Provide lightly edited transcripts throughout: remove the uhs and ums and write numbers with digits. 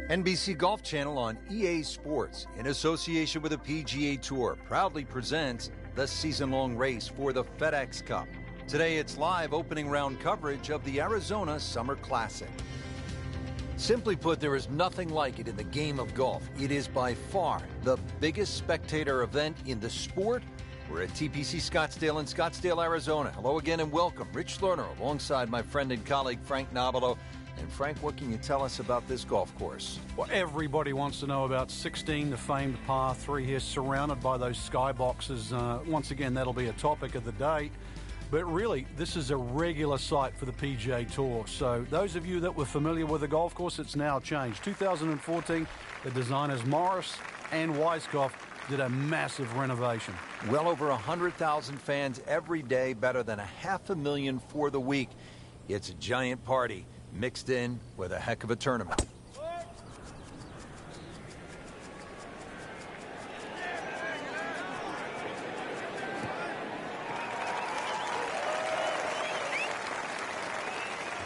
NBC Golf Channel on EA Sports, in association with the PGA Tour, proudly presents the season-long race for the FedEx Cup. Today it's live opening round coverage of the Arizona Summer Classic. Simply put, there is nothing like it in the game of golf. It is by far the biggest spectator event in the sport. We're at TPC Scottsdale in Scottsdale, Arizona. Hello again and welcome. Rich Lerner alongside my friend and colleague Frank Nobilo. And Frank, what can you tell us about this golf course? Well, everybody wants to know about 16, the famed par 3 here, surrounded by those skyboxes. Once again, that'll be a topic of the day. But really, this is a regular sight for the PGA Tour. So those of you that were familiar with the golf course, it's now changed. 2014, the designers Morris and Weiskopf did a massive renovation. Well over 100,000 fans every day, better than 500,000 for the week. It's a giant party mixed in with a heck of a tournament.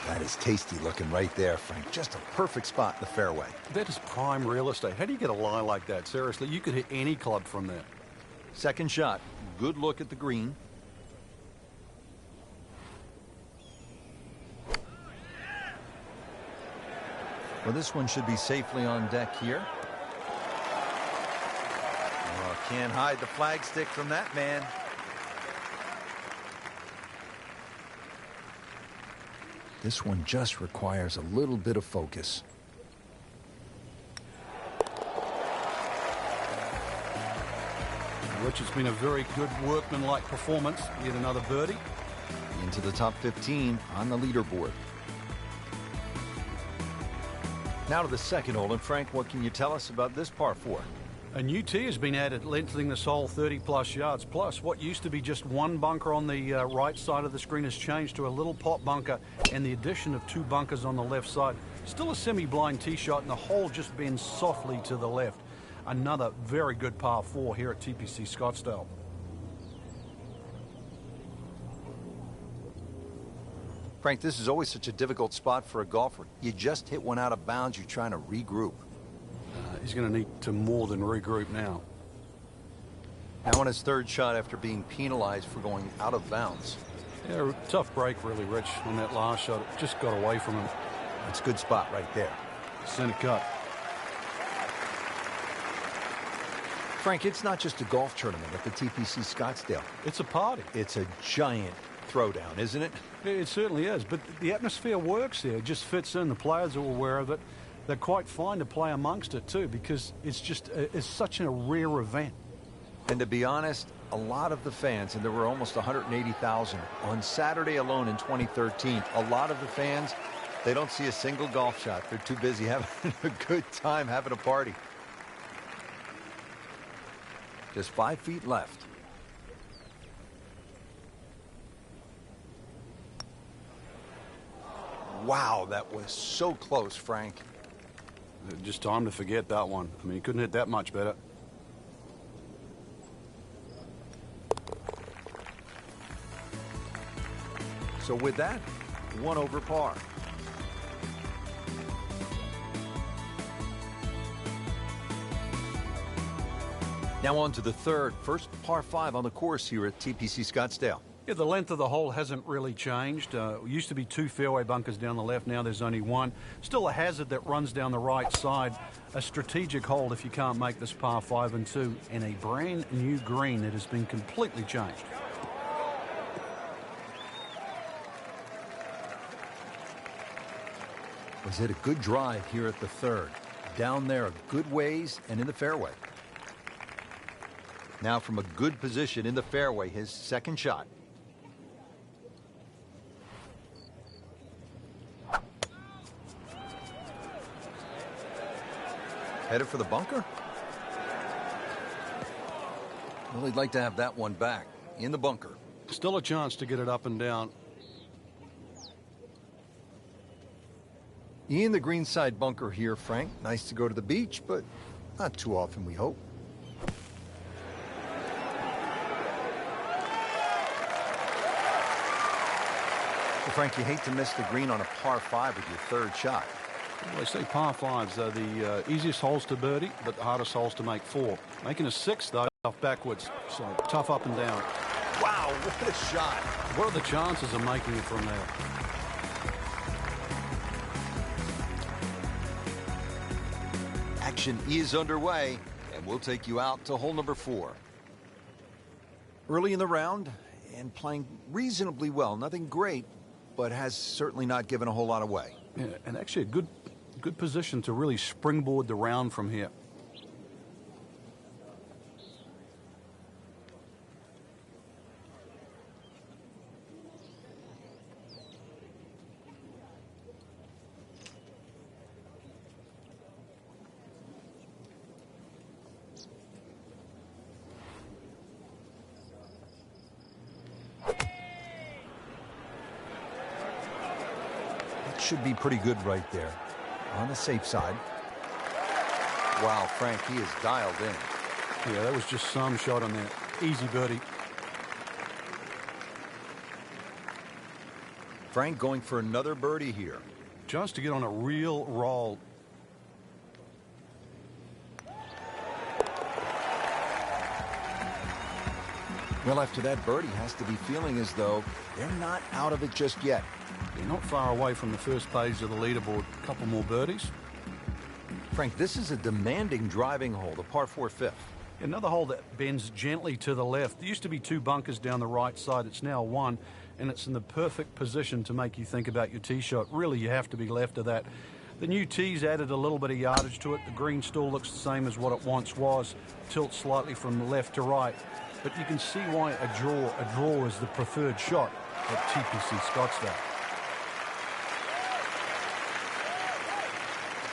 That is tasty looking right there, Frank. Just a perfect spot in the fairway. That is prime real estate. How do you get a lie like that? Seriously, you could hit any club from there. Second shot. Good look at the green. Well, this one should be safely on deck here. Oh, can't hide the flagstick from that man. This one just requires a little bit of focus. Rich, it's been a very good workmanlike performance. Yet another birdie. Into the top 15 on the leaderboard. Now to the second hole, and Frank, what can you tell us about this par 4? A new tee has been added, lengthening this hole 30-plus yards. Plus, what used to be just one bunker on the right side of the screen has changed to a little pot bunker and the addition of 2 bunkers on the left side. Still a semi-blind tee shot, and the hole just bends softly to the left. Another very good par 4 here at TPC Scottsdale. Frank, this is always such a difficult spot for a golfer. You just hit one out of bounds, you're trying to regroup. He's going to need to more than regroup now. Now on his third shot after being penalized for going out of bounds. Yeah, tough break really, Rich, on that last shot. It just got away from him. That's a good spot right there. Center cut. Frank, it's not just a golf tournament at the TPC Scottsdale. It's a party. It's a giant throwdown, isn't it? It certainly is, but the atmosphere works there. It just fits in. The players are aware of it. They're quite fine to play amongst it, too, because it's such a rare event. And to be honest, a lot of the fans, and there were almost 180,000 on Saturday alone in 2013, a lot of the fans, they don't see a single golf shot. They're too busy having a good time, having a party. Just 5 feet left. Wow, that was so close, Frank. Just time to forget that one. I mean, he couldn't hit that much better. So with that, 1 over par. Now on to the third, first par 5 on the course here at TPC Scottsdale. Yeah, the length of the hole hasn't really changed. Used to be 2 fairway bunkers down the left. Now there's only 1. Still a hazard that runs down the right side. A strategic hold if you can't make this par 5 and 2. And a brand new green that has been completely changed. Was it a good drive here at the third? Down there a good ways and in the fairway. Now from a good position in the fairway, his second shot. Headed for the bunker? Well, he'd like to have that one back in the bunker. Still a chance to get it up and down. In the greenside bunker here, Frank. Nice to go to the beach, but not too often, we hope. Well, Frank, you hate to miss the green on a par 5 with your third shot. Well, they say par fives are the easiest holes to birdie, but the hardest holes to make four. Making a six, though, off backwards, so tough up and down. Wow, what a shot. What are the chances of making it from there? Action is underway, and we'll take you out to hole number 4. Early in the round and playing reasonably well. Nothing great, but has certainly not given a whole lot away. Yeah, and actually a good position to really springboard the round from here. Should be pretty good right there. On the safe side. Wow, Frank, he is dialed in. Yeah, that was just some shot on that. Easy birdie. Frank going for another birdie here. Just to get on a real roll. Well, after that birdie, has to be feeling as though they're not out of it just yet. They're not far away from the first page of the leaderboard. A couple more birdies. Frank, this is a demanding driving hole, the par 4 fifth. Another hole that bends gently to the left. There used to be 2 bunkers down the right side. It's now 1, and it's in the perfect position to make you think about your tee shot. Really, you have to be left of that. The new tees added a little bit of yardage to it. The green still looks the same as what it once was. Tilts slightly from left to right. But you can see why a draw is the preferred shot at TPC Scottsdale.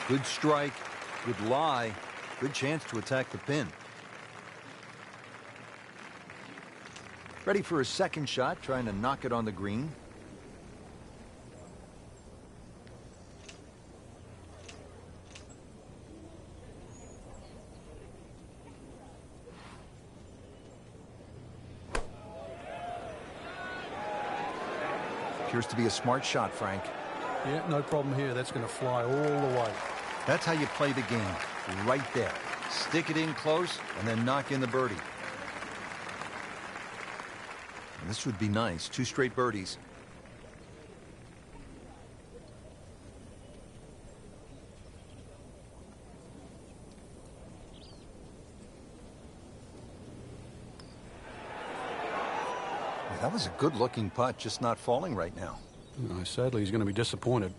Good strike, good lie, good chance to attack the pin. Ready for a second shot, trying to knock it on the green. Appears to be a smart shot, Frank. Yeah, no problem here. That's going to fly all the way. That's how you play the game, right there. Stick it in close and then knock in the birdie. And this would be nice. 2 straight birdies. Well, that was a good-looking putt, just not falling right now. No, sadly, he's going to be disappointed.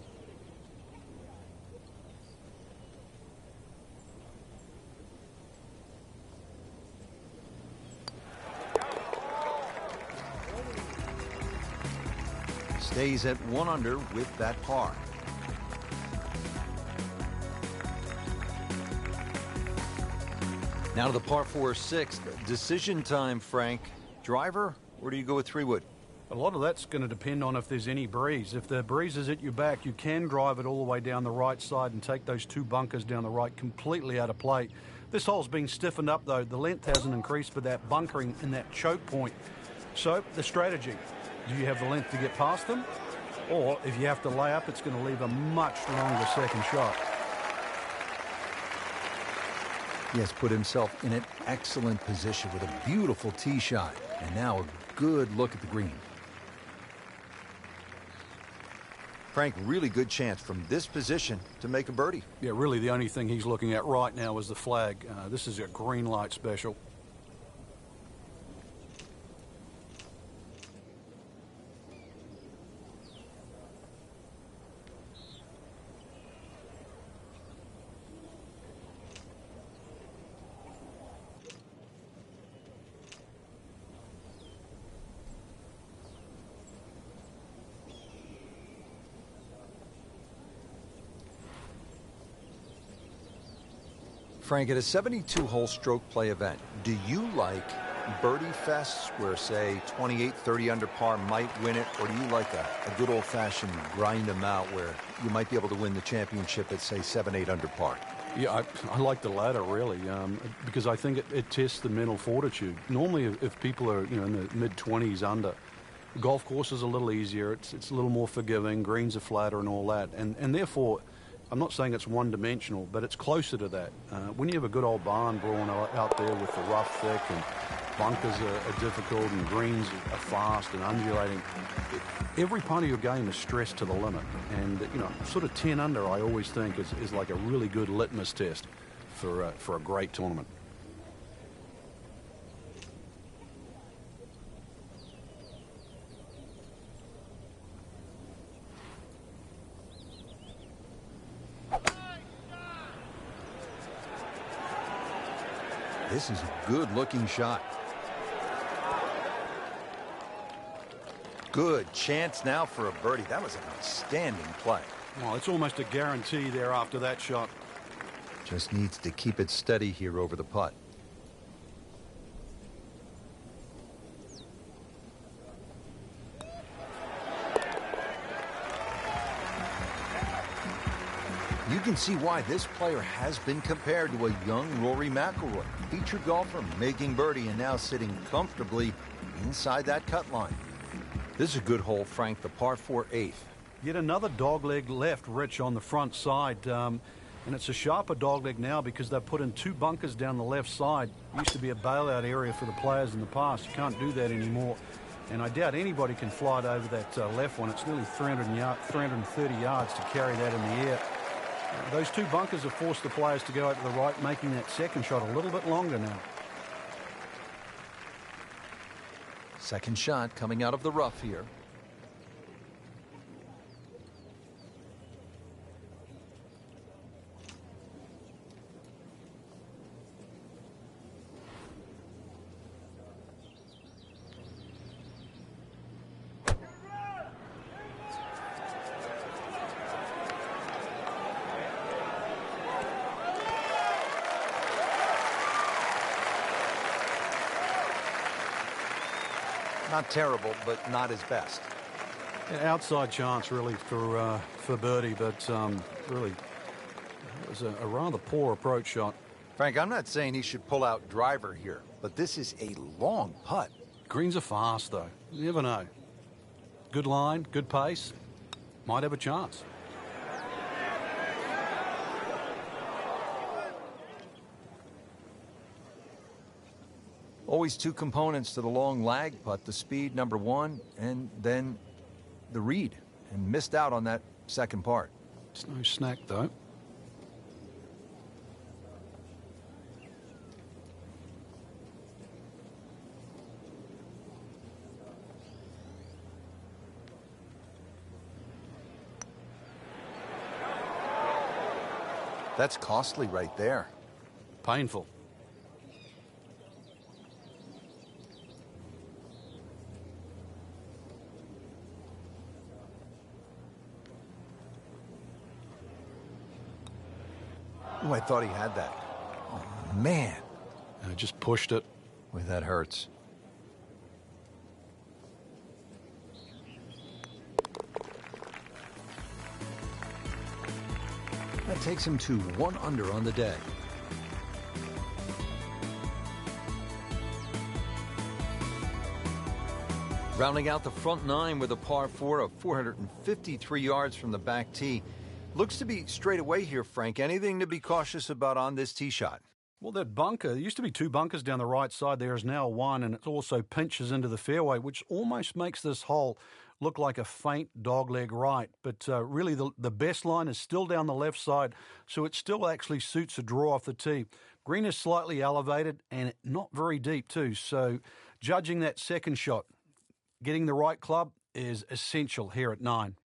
Stays at 1 under with that par. Now to the par 4 6th. Decision time, Frank. Driver, or do you go with 3-wood? A lot of that's going to depend on if there's any breeze. If the breeze is at your back, you can drive it all the way down the right side and take those 2 bunkers down the right completely out of play. This hole's been stiffened up, though. The length hasn't increased, but that bunkering in that choke point. So the strategy, do you have the length to get past them? Or if you have to lay up, it's going to leave a much longer second shot. He has put himself in an excellent position with a beautiful tee shot. And now a good look at the green. Frank, really good chance from this position to make a birdie. Yeah, really the only thing he's looking at right now is the flag. This is a green light special. Frank, at a 72-hole stroke play event, do you like birdie fests where, say, 28, 30 under par might win it, or do you like a good old-fashioned grind them out where you might be able to win the championship at, say, 7, 8 under par? Yeah, I like the latter, really, because I think it tests the mental fortitude. Normally, if people are, in the mid-20s under, the golf course is a little easier. It's a little more forgiving. Greens are flatter and all that. And therefore, I'm not saying it's one-dimensional, but it's closer to that. When you have a good old barn brawn out there with the rough thick and bunkers are difficult and greens are fast and undulating, every part of your game is stressed to the limit. And, sort of 10 under, I always think, is like a really good litmus test for a great tournament. This is a good-looking shot. Good chance now for a birdie. That was an outstanding play. Well, it's almost a guarantee there after that shot. Just needs to keep it steady here over the putt. You can see why this player has been compared to a young Rory McIlroy, featured golfer making birdie and now sitting comfortably inside that cut line. This is a good hole, Frank, the par 4 eighth. Yet another dogleg left, Rich, on the front side. And it's a sharper dogleg now because they've put in 2 bunkers down the left side. Used to be a bailout area for the players in the past. You can't do that anymore. And I doubt anybody can fly it over that left one. It's nearly 330 yards to carry that in the air. Those 2 bunkers have forced the players to go out to the right, making that second shot a little bit longer now. Second shot coming out of the rough here. Not terrible, but not his best. Yeah, outside chance, really, for birdie, but really, it was a rather poor approach shot. Frank, I'm not saying he should pull out driver here, but this is a long putt. Greens are fast, though. You never know. Good line, good pace. Might have a chance. Always 2 components to the long lag putt, the speed, number 1, and then the read, and missed out on that second part. It's no snack, though. That's costly right there. Painful. Oh, I thought he had that. Oh, man. I just pushed it. Boy, that hurts. That takes him to 1 under on the day. Rounding out the front 9 with a par 4 of 453 yards from the back tee. Looks to be straight away here, Frank. Anything to be cautious about on this tee shot? Well, that bunker, there used to be 2 bunkers down the right side. There is now 1, and it also pinches into the fairway, which almost makes this hole look like a faint dogleg right. But really, the best line is still down the left side, so it still actually suits a draw off the tee. Green is slightly elevated and not very deep, too. So judging that second shot, getting the right club is essential here at 9.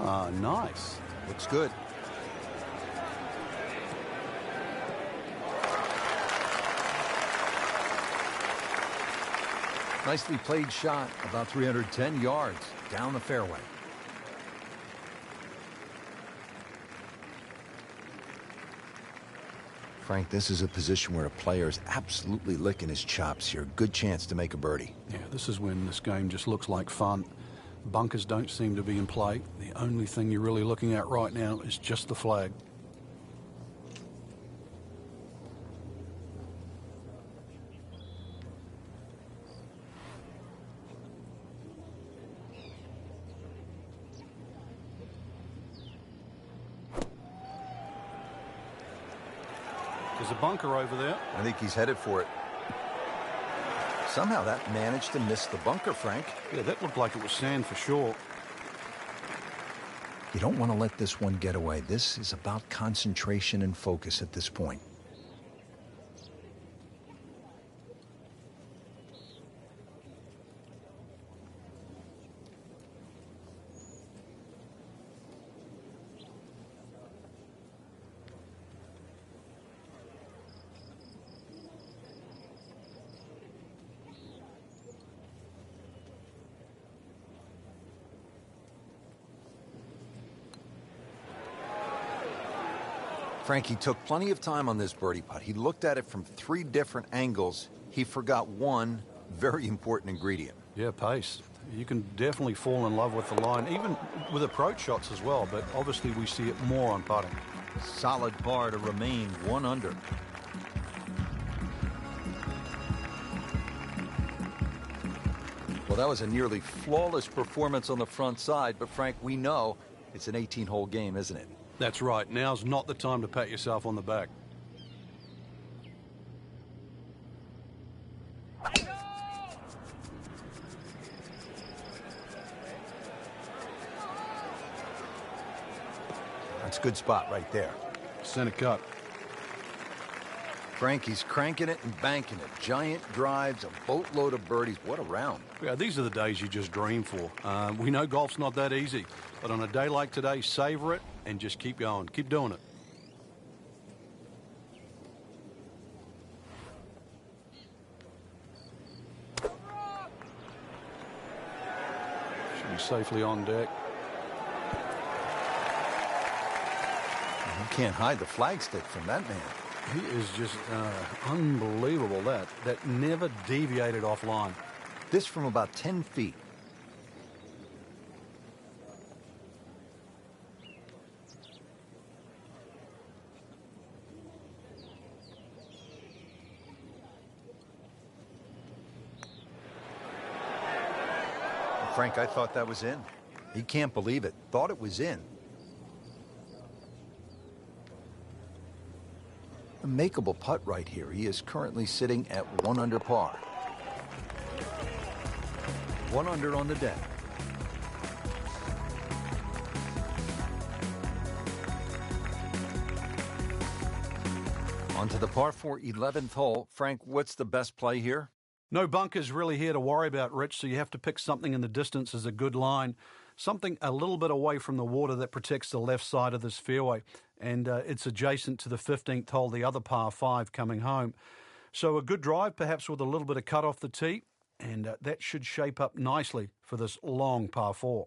Ah, nice. Looks good. Nicely played shot, about 310 yards down the fairway. Frank, this is a position where a player is absolutely licking his chops here. Good chance to make a birdie. Yeah, this is when this game just looks like fun. Bunkers don't seem to be in play. The only thing you're really looking at right now is just the flag. There's a bunker over there. I think he's headed for it. Somehow that managed to miss the bunker, Frank. Yeah, that looked like it was sand for sure. You don't want to let this one get away. This is about concentration and focus at this point. Frankie took plenty of time on this birdie putt. He looked at it from 3 different angles. He forgot one very important ingredient. Yeah, pace. You can definitely fall in love with the line, even with approach shots as well, but obviously we see it more on putting. Solid par to remain 1 under. Well, that was a nearly flawless performance on the front side, but Frank, we know it's an 18-hole game, isn't it? That's right. Now's not the time to pat yourself on the back. That's a good spot right there. Center cut. Frankie's cranking it and banking it. Giant drives, a boatload of birdies. What a round. Yeah, these are the days you just dream for. We know golf's not that easy, but on a day like today, savor it and just keep going. Keep doing it. Should be safely on deck. You can't hide the flagstick from that man. He is just unbelievable. That never deviated offline. This from about 10 feet. Frank, I thought that was in. He can't believe it. Thought it was in. A makeable putt right here. He is currently sitting at 1 under par. 1 under on the deck. On to the par 4 11th hole. Frank, what's the best play here? No bunkers really here to worry about, Rich, so you have to pick something in the distance as a good line. Something a little bit away from the water that protects the left side of this fairway. And it's adjacent to the 15th hole, the other par 5 coming home. So a good drive, perhaps with a little bit of cut off the tee, and that should shape up nicely for this long par 4.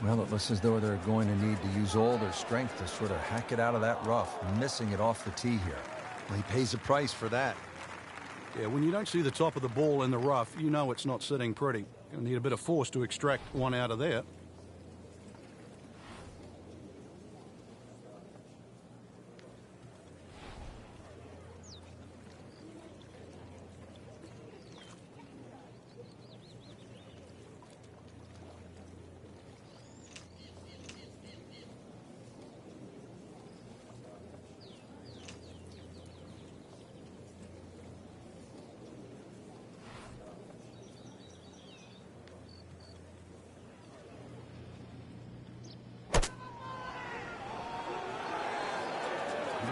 Well, it looks as though they're going to need to use all their strength to sort of hack it out of that rough, missing it off the tee here. Well, he pays a price for that. Yeah, when you don't see the top of the ball in the rough, you know it's not sitting pretty. You'll need a bit of force to extract one out of there.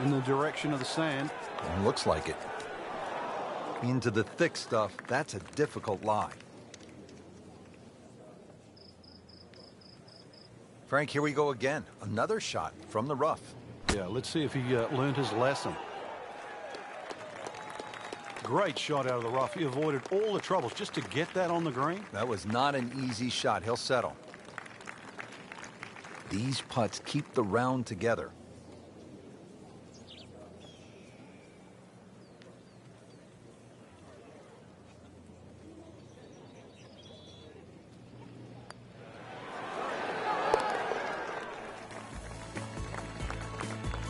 In the direction of the sand. Looks like it. Into the thick stuff, that's a difficult lie. Frank, here we go again. Another shot from the rough. Yeah, let's see if he learned his lesson. Great shot out of the rough. He avoided all the troubles just to get that on the green. That was not an easy shot. He'll settle. These putts keep the round together.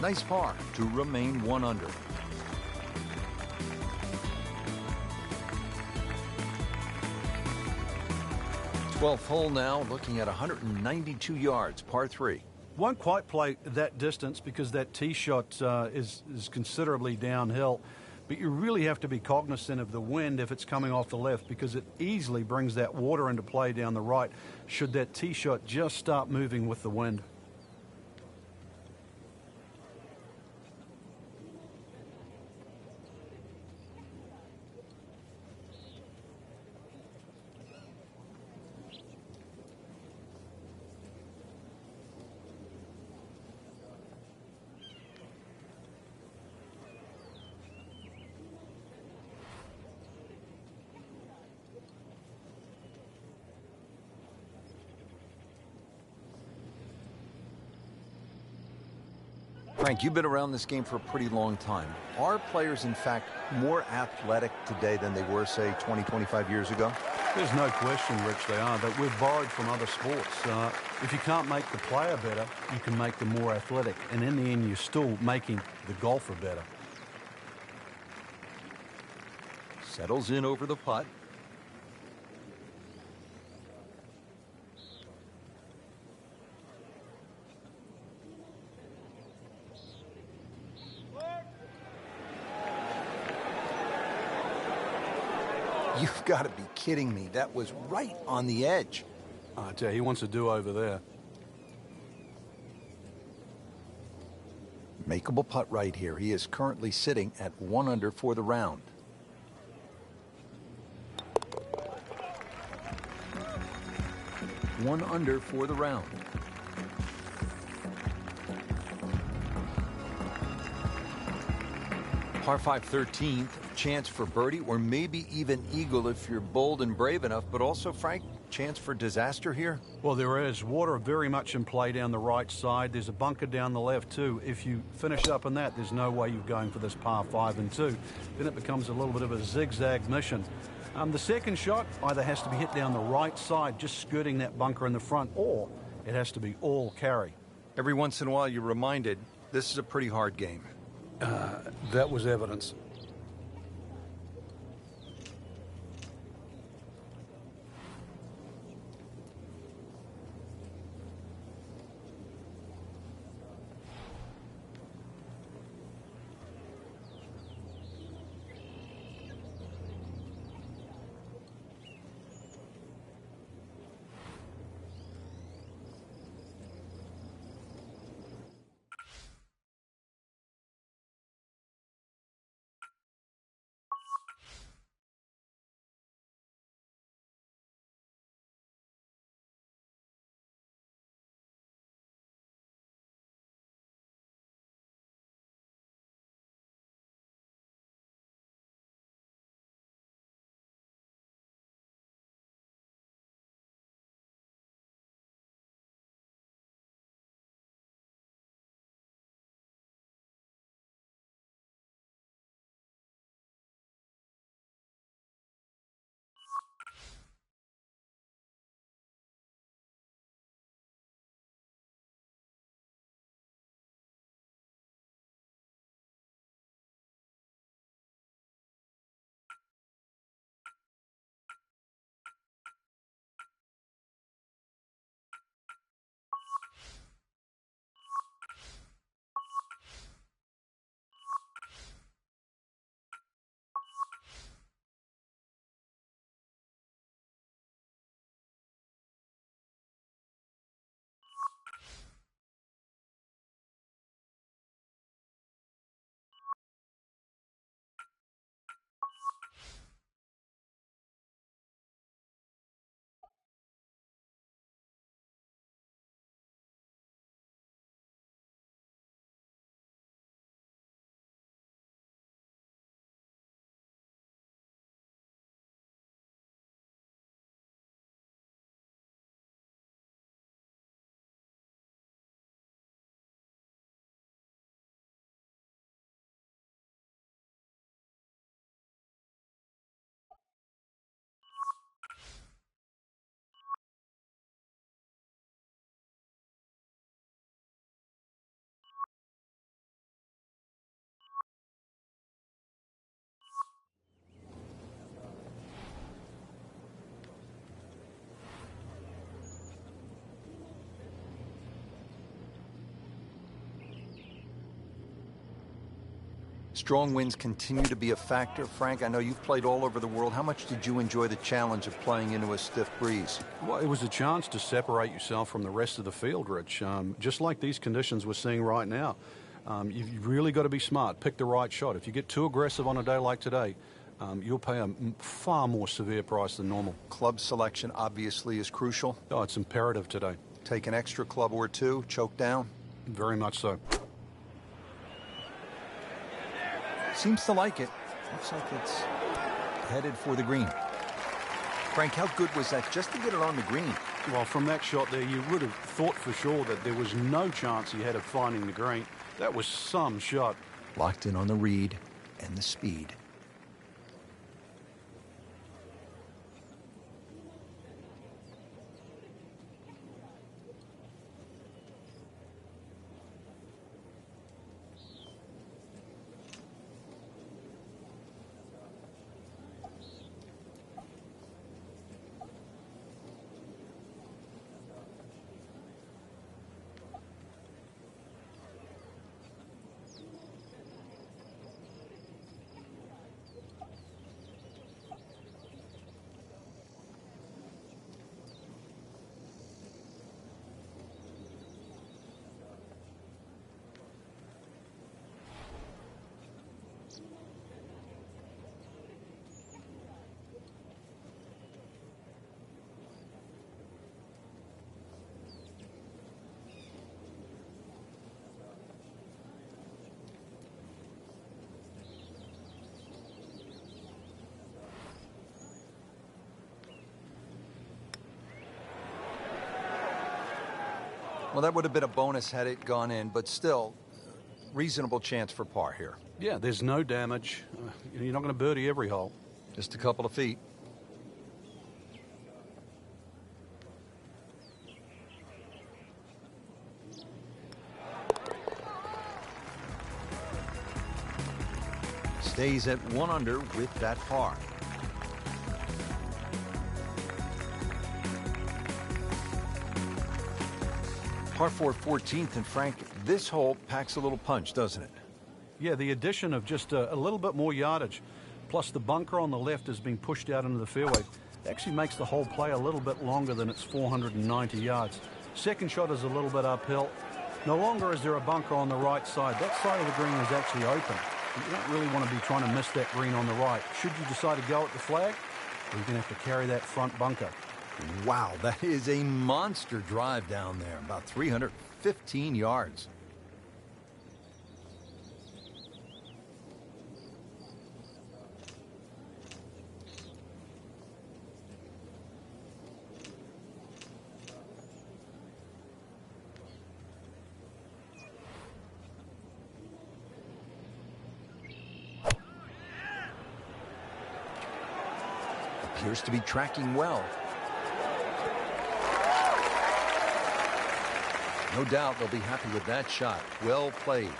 Nice par to remain 1 under. Twelfth hole now, looking at 192 yards, par 3. Won't quite play that distance because that tee shot is considerably downhill. But you really have to be cognizant of the wind if it's coming off the left, because it easily brings that water into play down the right should that tee shot just start moving with the wind. Frank, you've been around this game for a pretty long time. Are players, in fact, more athletic today than they were, say, 20, 25 years ago? There's no question, Rich, they are. But we've borrowed from other sports. If you can't make the player better, you can make them more athletic. And in the end, you're still making the golfer better. Settles in over the putt. You've got to be kidding me. That was right on the edge. I tell you, he wants a do-over there. Makeable putt right here. He is currently sitting at 1 under for the round. One under for the round. Par 5 13th, chance for birdie or maybe even eagle if you're bold and brave enough, but also, Frank, chance for disaster here? Well, there is. Water very much in play down the right side. There's a bunker down the left too. If you finish up in that, there's no way you're going for this par 5 and 2. Then it becomes a little bit of a zigzag mission. The second shot either has to be hit down the right side, just skirting that bunker in the front, or it has to be all carry. Every once in a while you're reminded this is a pretty hard game. That was evidence. Strong winds continue to be a factor. Frank, I know you've played all over the world. How much did you enjoy the challenge of playing into a stiff breeze? Well, it was a chance to separate yourself from the rest of the field, Rich. Just like these conditions we're seeing right now. You've really got to be smart. Pick the right shot. If you get too aggressive on a day like today, you'll pay a far more severe price than normal. Club selection obviously is crucial. Oh, it's imperative today. Take an extra club or two, choke down? Very much so. Seems to like it. Looks like it's headed for the green. Frank, how good was that just to get it on the green? Well, from that shot there, you would have thought for sure that there was no chance he had of finding the green. That was some shot. Locked in on the read and the speed. Well, that would have been a bonus had it gone in, but still, reasonable chance for par here. Yeah, there's no damage. You're not going to birdie every hole. Just a couple of feet. Stays at 1 under with that par. Par 4 14th, and Frank, this hole packs a little punch, doesn't it? Yeah, the addition of just a little bit more yardage, plus the bunker on the left has been pushed out into the fairway, actually makes the whole play a little bit longer than its 490 yards. Second shot is a little bit uphill. No longer is there a bunker on the right side. That side of the green is actually open. You don't really want to be trying to miss that green on the right. Should you decide to go at the flag, you're going to have to carry that front bunker. Wow, that is a monster drive down there, about 315 yards. Appears to be tracking well. No doubt they'll be happy with that shot. Well played.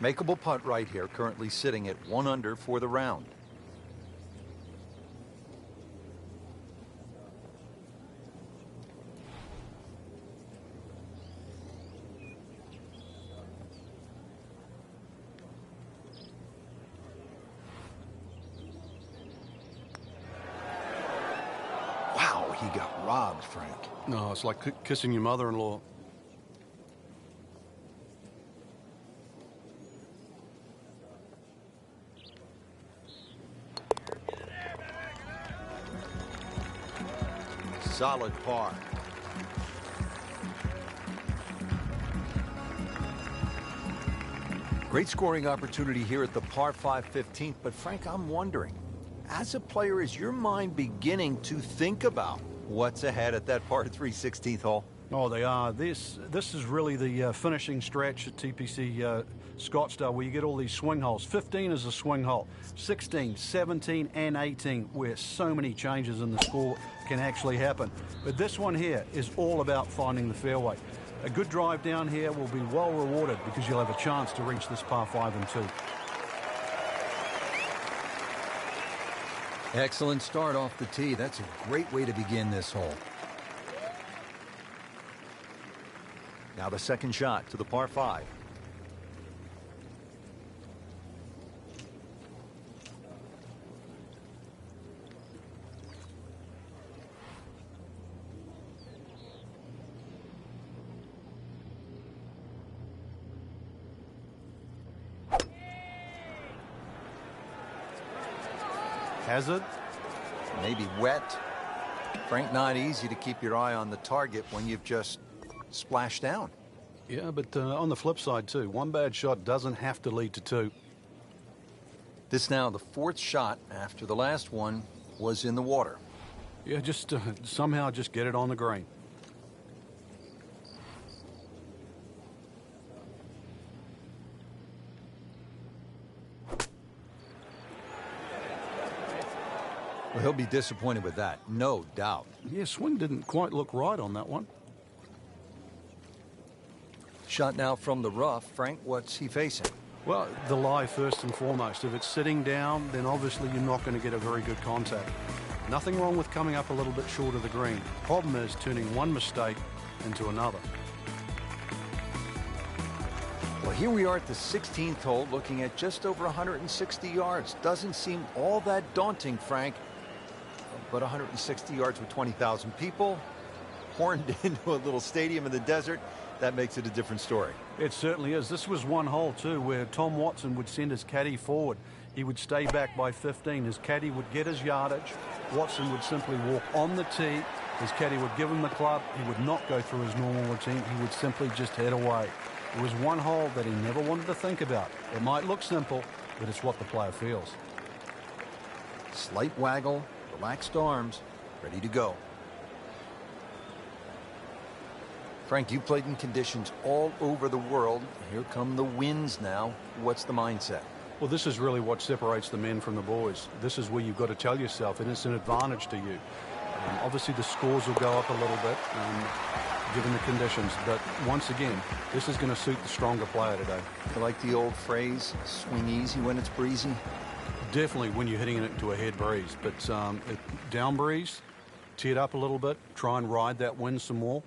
Makeable putt right here, currently sitting at 1 under for the round. He got robbed, Frank. No, it's like kissing your mother-in-law. Solid par. Great scoring opportunity here at the par 5 15th, but Frank, I'm wondering, as a player, is your mind beginning to think about what's ahead at that par 3 16th hole? Oh, they are. This is really the finishing stretch at TPC Scottsdale, where you get all these swing holes. 15 is a swing hole. 16, 17, and 18, where so many changes in the score can actually happen. But this one here is all about finding the fairway. A good drive down here will be well rewarded because you'll have a chance to reach this par 5 and 2. Excellent start off the tee. That's a great way to begin this hole. Now the second shot to the par 5. Hazard. Maybe wet. Frank, not easy to keep your eye on the target when you've just splashed down. Yeah, but on the flip side too, one bad shot doesn't have to lead to two. This now the fourth shot after the last one was in the water. Yeah, just somehow just get it on the green. Well, he'll be disappointed with that, no doubt. Yeah, swing didn't quite look right on that one. Shot now from the rough. Frank, what's he facing? Well, the lie first and foremost. If it's sitting down, then obviously you're not going to get a very good contact. Nothing wrong with coming up a little bit short of the green. Problem is turning one mistake into another. Well, here we are at the 16th hole, looking at just over 160 yards. Doesn't seem all that daunting, Frank. But 160 yards with 20,000 people, horned into a little stadium in the desert, that makes it a different story. It certainly is. This was one hole, too, where Tom Watson would send his caddy forward. He would stay back by 15. His caddy would get his yardage. Watson would simply walk on the tee. His caddy would give him the club. He would not go through his normal routine. He would simply just head away. It was one hole that he never wanted to think about. It might look simple, but it's what the player feels. Slight waggle, relaxed arms, ready to go. Frank, you played in conditions all over the world. Here come the winds now. What's the mindset? Well, this is really what separates the men from the boys. This is where you've got to tell yourself, and it's an advantage to you. Obviously, the scores will go up a little bit, given the conditions. But once again, this is going to suit the stronger player today. I like the old phrase, swing easy when it's breezy. Definitely when you're hitting it into a head breeze. But down breeze, tee it up a little bit, try and ride that wind some more.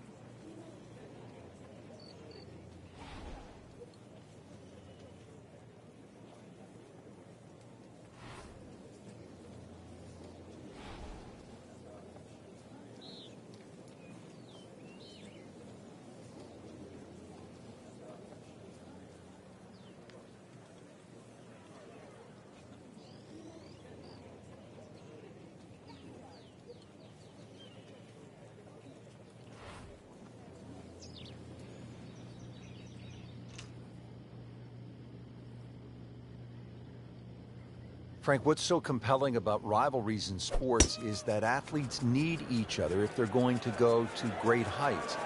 Frank, what's so compelling about rivalries in sports is that athletes need each other if they're going to go to great heights.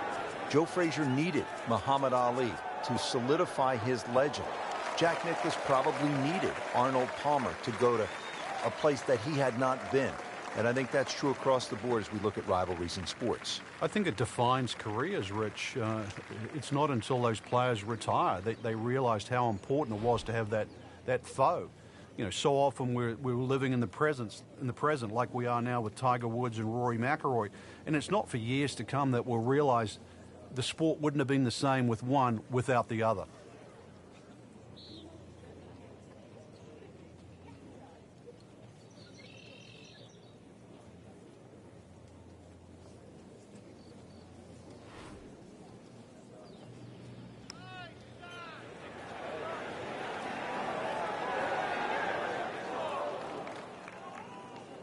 Joe Frazier needed Muhammad Ali to solidify his legend. Jack Nicklaus probably needed Arnold Palmer to go to a place that he had not been. And I think that's true across the board as we look at rivalries in sports. I think it defines careers, Rich. It's not until those players retire that they realized how important it was to have that foe. You know, so often we're living in the present like we are now with Tiger Woods and Rory McIlroy. And it's not for years to come that we'll realize the sport wouldn't have been the same with one without the other.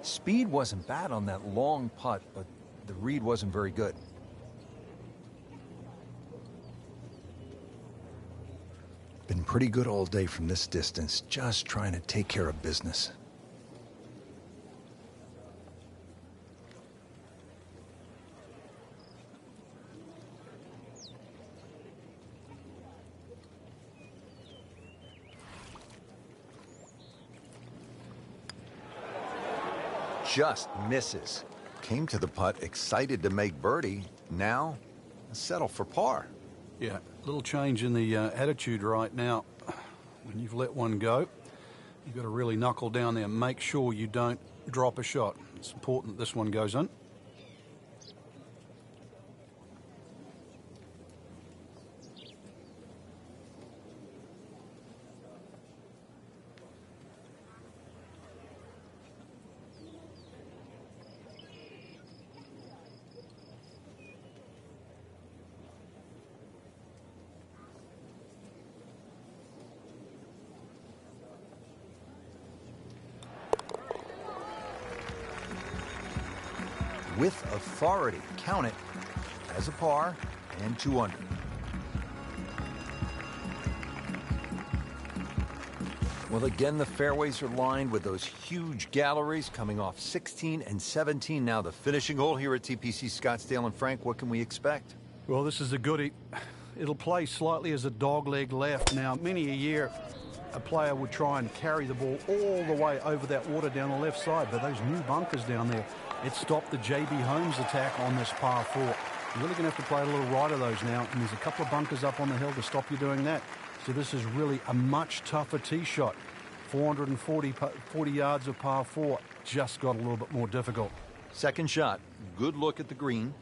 Speed wasn't bad on that long putt, but the read wasn't very good. Been pretty good all day from this distance, just trying to take care of business. Just misses. Came to the putt excited to make birdie. Now settle for par. Yeah, a little change in the attitude right now. When you've let one go, you've got to really knuckle down there and make sure you don't drop a shot. It's important that this one goes in. with authority. Count it as a par and 2 under. Well, again, the fairways are lined with those huge galleries coming off 16 and 17. Now the finishing hole here at TPC Scottsdale. And Frank, what can we expect? Well, this is a goodie. It'll play slightly as a dogleg left. Now, many a year, a player would try and carry the ball all the way over that water down the left side, but those new bunkers down there, it stopped the J.B. Holmes attack on this par 4. You're really going to have to play a little right of those now, and there's a couple of bunkers up on the hill to stop you doing that. So this is really a much tougher tee shot. 40 yards of par 4 just got a little bit more difficult. Second shot, good look at the green.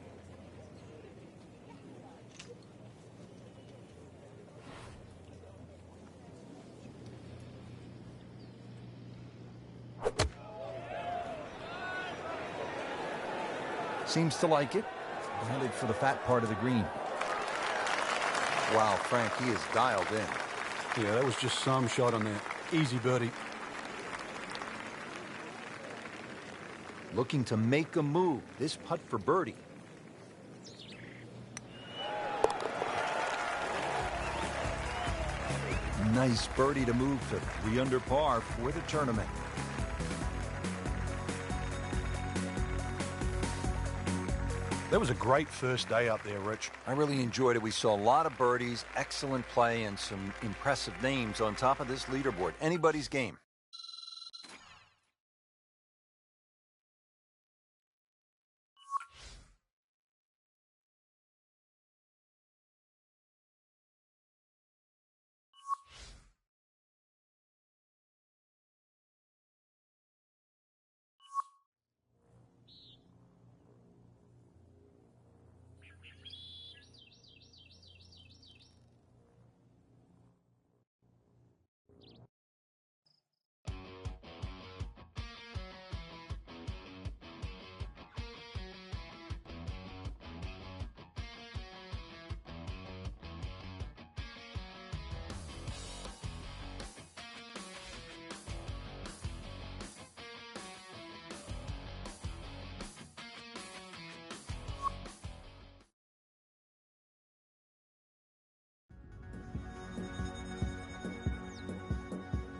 Seems to like it. Headed for the fat part of the green. Wow, Frank, he is dialed in. Yeah, that was just some shot on there. Easy birdie. Looking to make a move. This putt for birdie. Nice birdie to move to 3 under par for the tournament. That was a great first day up there, Rich. I really enjoyed it. We saw a lot of birdies, excellent play, and some impressive names on top of this leaderboard. Anybody's game.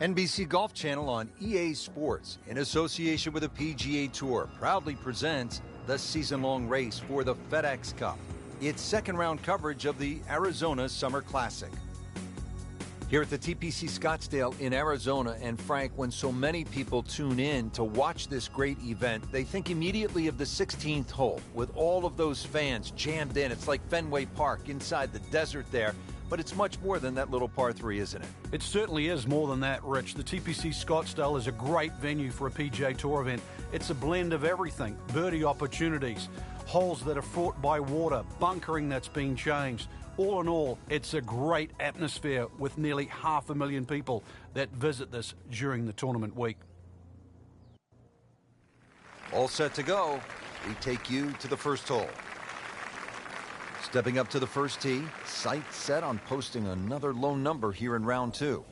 NBC Golf Channel on EA Sports, in association with the PGA Tour, proudly presents the season-long race for the FedEx Cup. It's second-round coverage of the Arizona Summer Classic. Here at the TPC Scottsdale in Arizona, and Frank, when so many people tune in to watch this great event, they think immediately of the 16th hole, with all of those fans jammed in. It's like Fenway Park inside the desert there. But it's much more than that little par 3, isn't it? It certainly is more than that, Rich. The TPC Scottsdale is a great venue for a PGA Tour event. It's a blend of everything. Birdie opportunities, holes that are fought by water, bunkering that's been changed. All in all, it's a great atmosphere with nearly 500,000 people that visit this during the tournament week. All set to go. We take you to the first hole. Stepping up to the first tee, sights set on posting another low number here in round 2.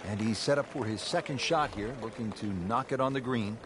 And he's set up for his second shot here, looking to knock it on the green.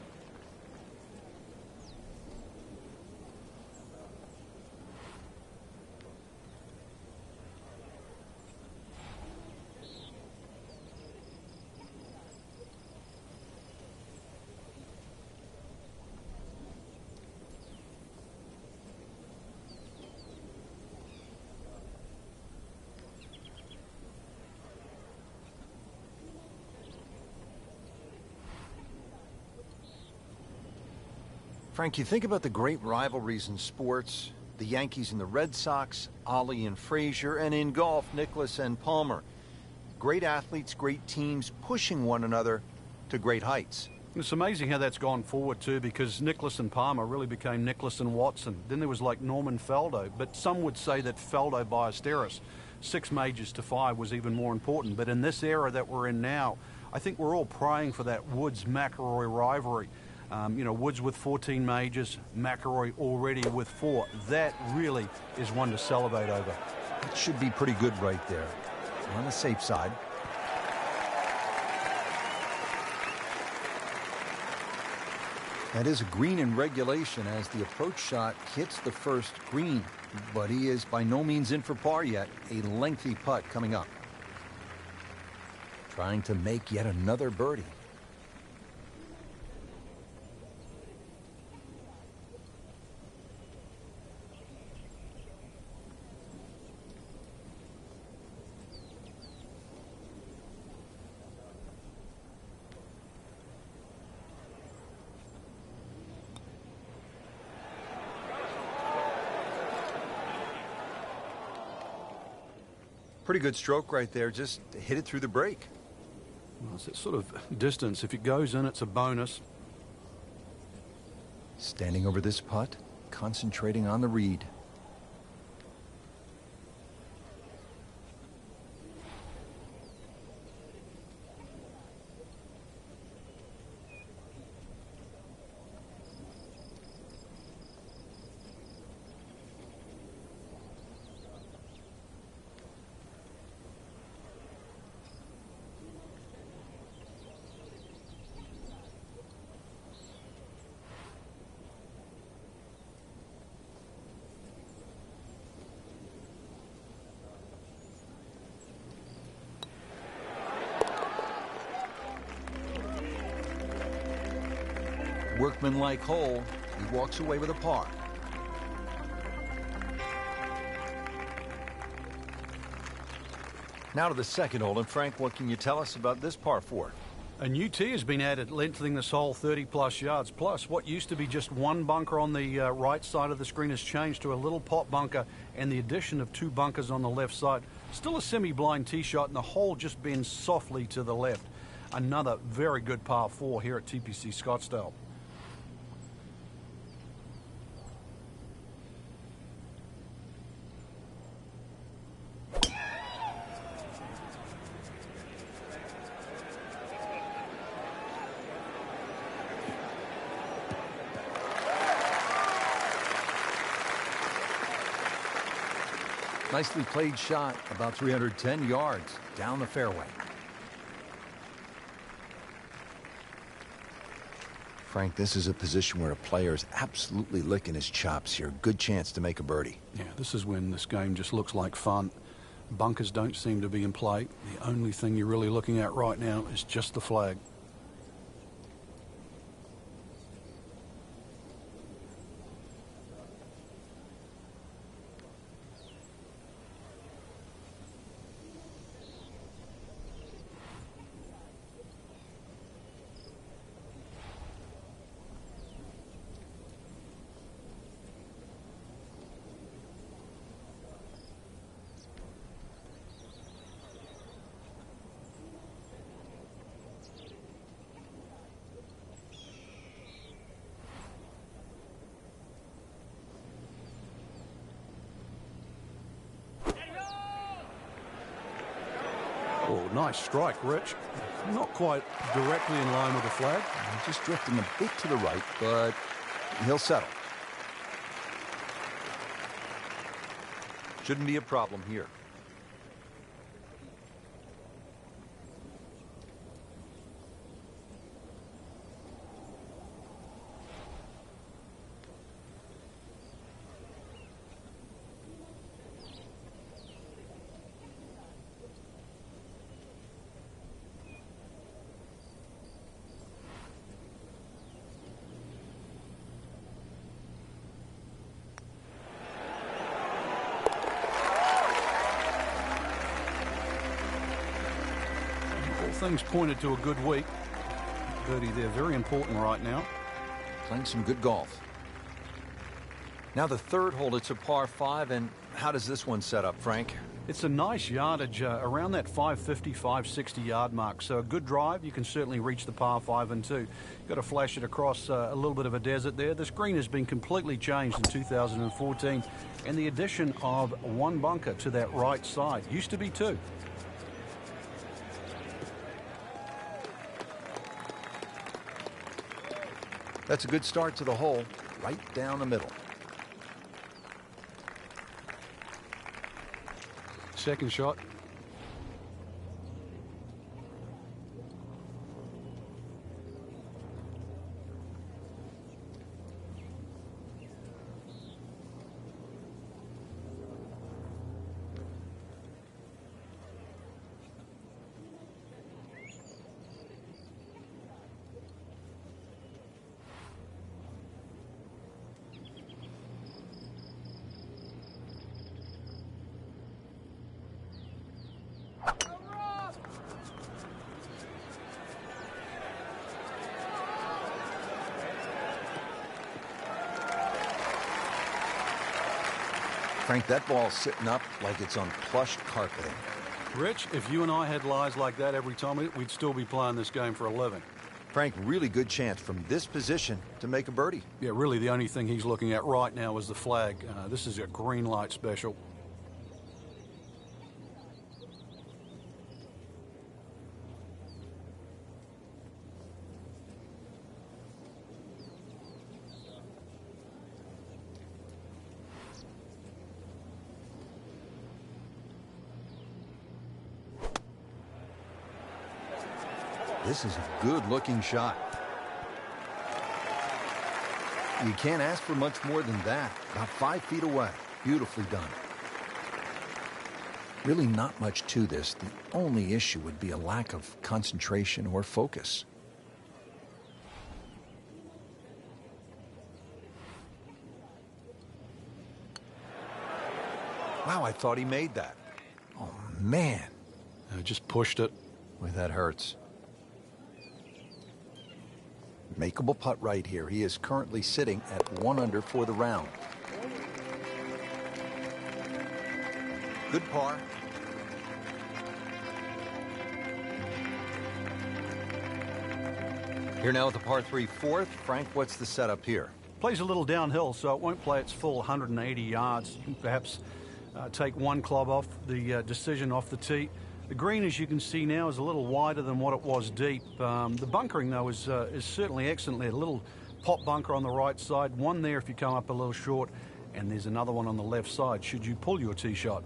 Frank, you think about the great rivalries in sports, the Yankees and the Red Sox, Ollie and Frazier, and in golf, Nicklaus and Palmer. Great athletes, great teams pushing one another to great heights. It's amazing how that's gone forward too, because Nicklaus and Palmer really became Nicklaus and Watson. Then there was like Norman Faldo, but some would say that Faldo Ballesteros, 6 majors to 5, was even more important. But in this era that we're in now, I think we're all praying for that Woods-McIlroy rivalry. Woods with 14 majors, McIlroy already with 4. That really is one to celebrate over. It should be pretty good right there. On the safe side. That is a green in regulation as the approach shot hits the first green, but he is by no means in for par yet. A lengthy putt coming up. Trying to make yet another birdie. Pretty good stroke right there. Just hit it through the break. Well, it's that sort of distance. If it goes in, it's a bonus. Standing over this putt, concentrating on the read. Workmanlike hole. He walks away with a par. Now to the second hole. And Frank, what can you tell us about this par 4? A new tee has been added, lengthening this hole 30-plus yards. Plus, what used to be just one bunker on the right side of the screen has changed to a little pot bunker and the addition of 2 bunkers on the left side. Still a semi-blind tee shot, and the hole just bends softly to the left. Another very good par 4 here at TPC Scottsdale. Nicely played shot, about 310 yards down the fairway. Frank, this is a position where a player is absolutely licking his chops here. Good chance to make a birdie. Yeah, this is when this game just looks like fun. Bunkers don't seem to be in play. The only thing you're really looking at right now is just the flag. Oh, nice strike, Rich. Not quite directly in line with the flag. Just drifting a bit to the right, but he'll settle. Shouldn't be a problem here. Things pointed to a good week. Birdie there, very important right now. Playing some good golf. Now the third hole, it's a par 5, and how does this one set up, Frank? It's a nice yardage around that 550, 560 yard mark. So a good drive. You can certainly reach the par 5 and 2. Got to flash it across a little bit of a desert there. This green has been completely changed in 2014. And the addition of one bunker to that right side. Used to be 2. That's a good start to the hole, right down the middle. Second shot. Frank, that ball's sitting up like it's on plush carpeting. Rich, if you and I had lies like that every time, we'd still be playing this game for a living. Frank, really good chance from this position to make a birdie. Yeah, really the only thing he's looking at right now is the flag. This is a green light special. This is a good-looking shot. You can't ask for much more than that. About 5 feet away. Beautifully done. Really not much to this. The only issue would be a lack of concentration or focus. Wow, I thought he made that. Oh, man. Just pushed it. Boy, that hurts. Makeable putt right here. He is currently sitting at 1 under for the round. Good par. Here now with the par 3 fourth. Frank, what's the setup here? Plays a little downhill, so it won't play its full 180 yards. You can perhaps take one club off the decision off the tee. The green, as you can see now, is a little wider than what it was deep. The bunkering, though, is certainly excellent there. A little pop bunker on the right side, one there if you come up a little short, and there's another one on the left side should you pull your tee shot.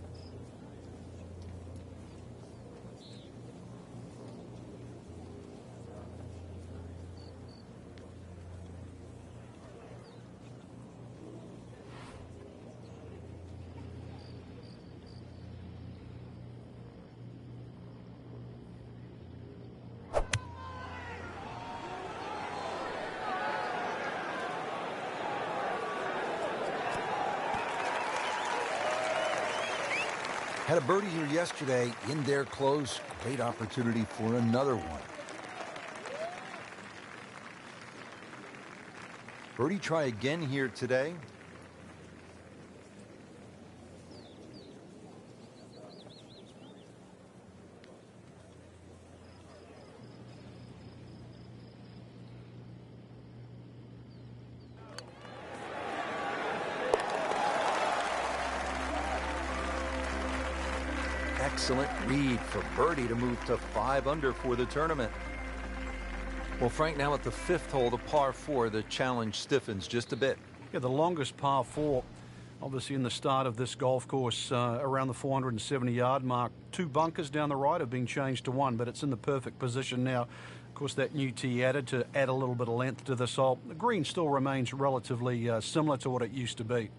Had a birdie here yesterday, in there close. Great opportunity for another one. Birdie try again here today. Excellent read for birdie to move to 5 under for the tournament. Well, Frank, now at the 5th hole, the par 4, the challenge stiffens just a bit. Yeah, the longest par 4, obviously in the start of this golf course, around the 470-yard mark. 2 bunkers down the right have been changed to 1, but it's in the perfect position now. Of course, that new tee added to add a little bit of length to this hole. The green still remains relatively similar to what it used to be.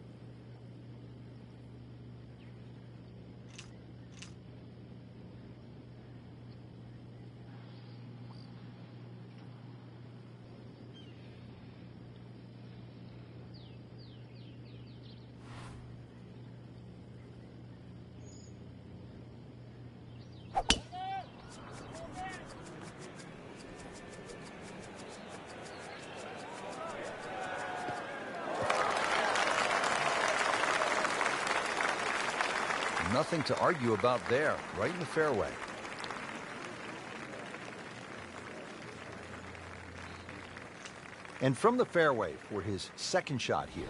Nothing to argue about there, right in the fairway. And from the fairway for his second shot here.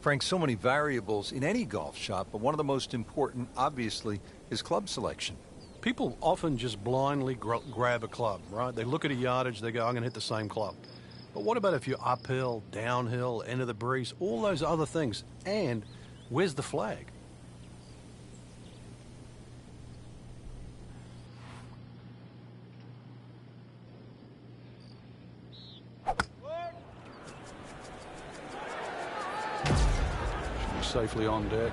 Frank, so many variables in any golf shot, but one of the most important, obviously, is club selection. People often just blindly grab a club, right? They look at a yardage, they go, I'm going to hit the same club. But what about if you're uphill, downhill, end of the breeze, all those other things? And where's the flag? Safely on deck.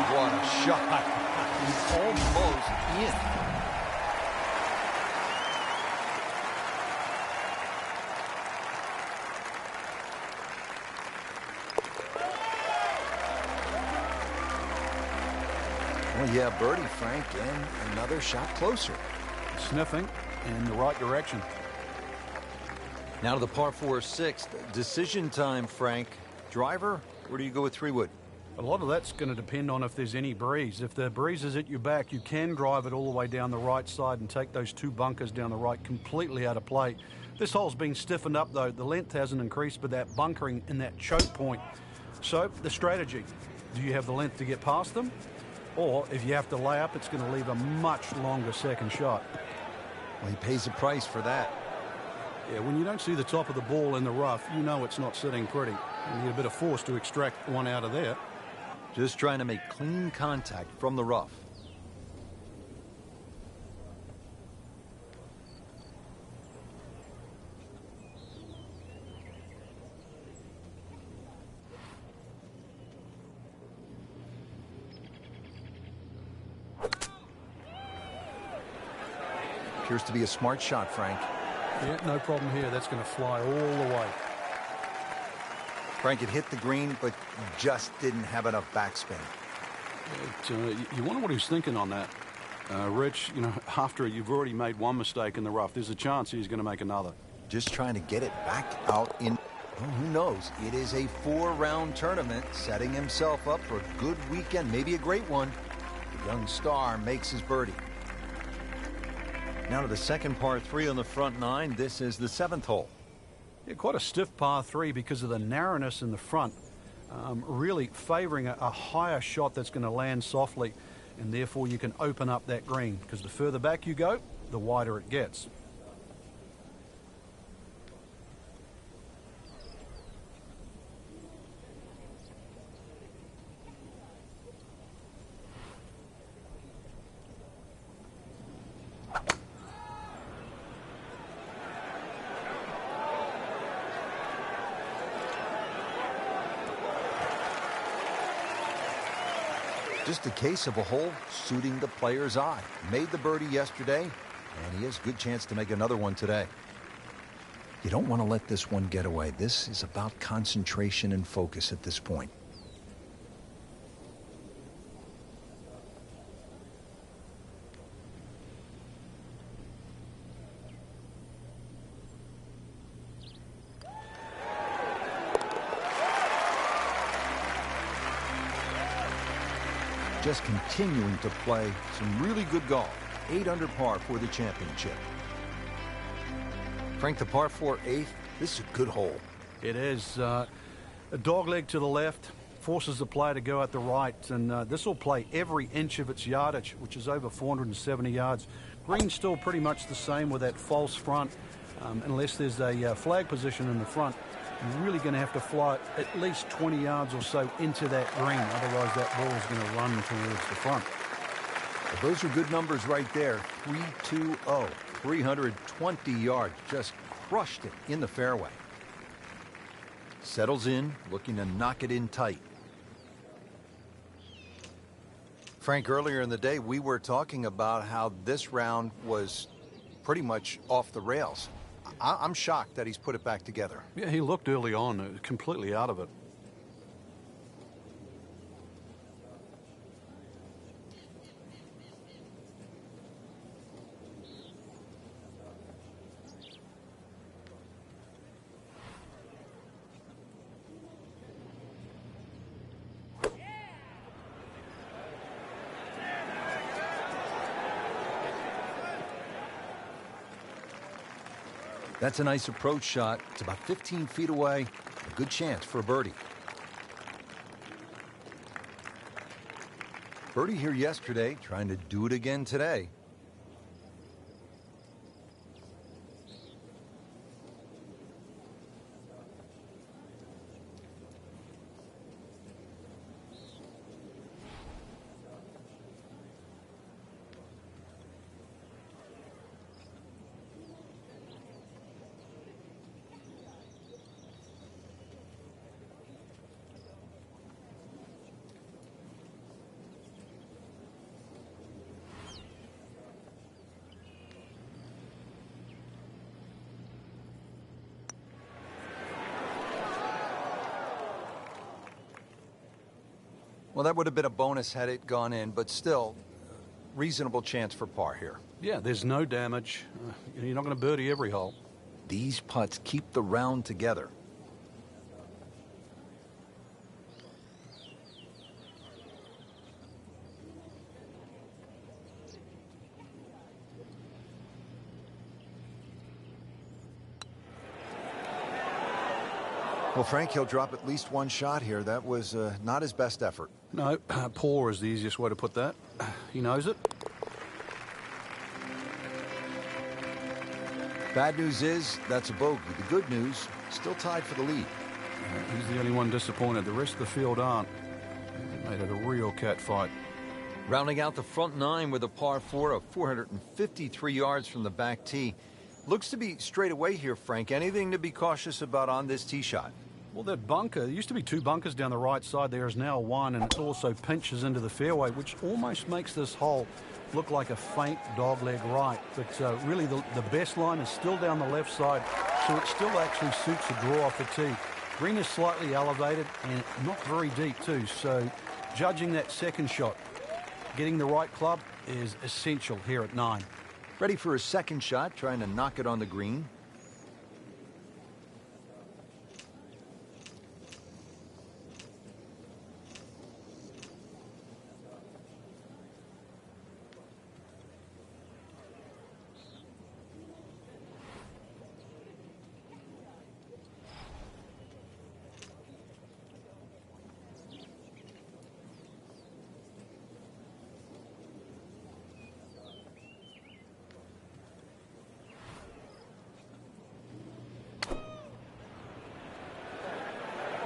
What a shot. He's almost in. Well, yeah, birdie, Frank, and another shot closer. Sniffing in the right direction. Now to the par 4 sixth. Decision time, Frank. Driver, or do you go with 3-wood? A lot of that's going to depend on if there's any breeze. If the breeze is at your back, you can drive it all the way down the right side and take those two bunkers down the right completely out of play. This hole's been stiffened up, though. The length hasn't increased, but that bunkering in that choke point. So the strategy, do you have the length to get past them? Or if you have to lay up, it's going to leave a much longer second shot. Well, he pays the price for that. Yeah, when you don't see the top of the ball in the rough, you know it's not sitting pretty. You need a bit of force to extract one out of there. Just trying to make clean contact from the rough. Appears to be a smart shot, Frank. Yeah, no problem here. That's going to fly all the way. Frank, it hit the green, but just didn't have enough backspin. You wonder what he's thinking on that. Rich, you know, after you've already made one mistake in the rough, there's a chance he's going to make another. Just trying to get it back out in... Well, who knows? It is a 4-round tournament, setting himself up for a good weekend, maybe a great one. The young star makes his birdie. Now to the second par 3 on the front 9. This is the 7th hole. Yeah, quite a stiff par 3 because of the narrowness in the front. Really favoring a higher shot that's going to land softly, and therefore you can open up that green, because the further back you go, the wider it gets. Just a case of a hole suiting the player's eye. Made the birdie yesterday, and he has a good chance to make another one today. You don't want to let this one get away. This is about concentration and focus at this point. Just continuing to play some really good golf. 8 under par for the championship. Frank, the par 4 8th, this is a good hole. It is. A dogleg to the left forces the player to go at the right, and this will play every inch of its yardage, which is over 470 yards. Green's still pretty much the same with that false front, unless there's a flag position in the front. You're really going to have to fly it at least 20 yards or so into that green. Otherwise, that ball is going to run towards the front. Well, those are good numbers right there. 320, 320 yards. Just crushed it in the fairway. Settles in, looking to knock it in tight. Frank, earlier in the day, we were talking about how this round was pretty much off the rails. I'm shocked that he's put it back together. Yeah, he looked early on completely out of it. That's a nice approach shot. It's about 15 feet away. A good chance for a birdie. Birdie here yesterday, trying to do it again today. Well, that would have been a bonus had it gone in, but still, reasonable chance for par here. Yeah, there's no damage. You're not going to birdie every hole. These putts keep the round together. Well, Frank, he'll drop at least one shot here. That was not his best effort. No, poor is the easiest way to put that. He knows it. Bad news is that's a bogey. The good news, still tied for the lead. He's the only one disappointed. The rest of the field aren't. They made it a real cat fight. Rounding out the front nine with a par 4 of 453 yards from the back tee. Looks to be straight away here, Frank. Anything to be cautious about on this tee shot? Well, that bunker, there used to be two bunkers down the right side. There is now one, and it also pinches into the fairway, which almost makes this hole look like a faint dogleg right. But really, the best line is still down the left side, so it still actually suits a draw off the tee. Green is slightly elevated and not very deep, too. So judging that second shot, getting the right club is essential here at 9. Ready for his second shot, trying to knock it on the green.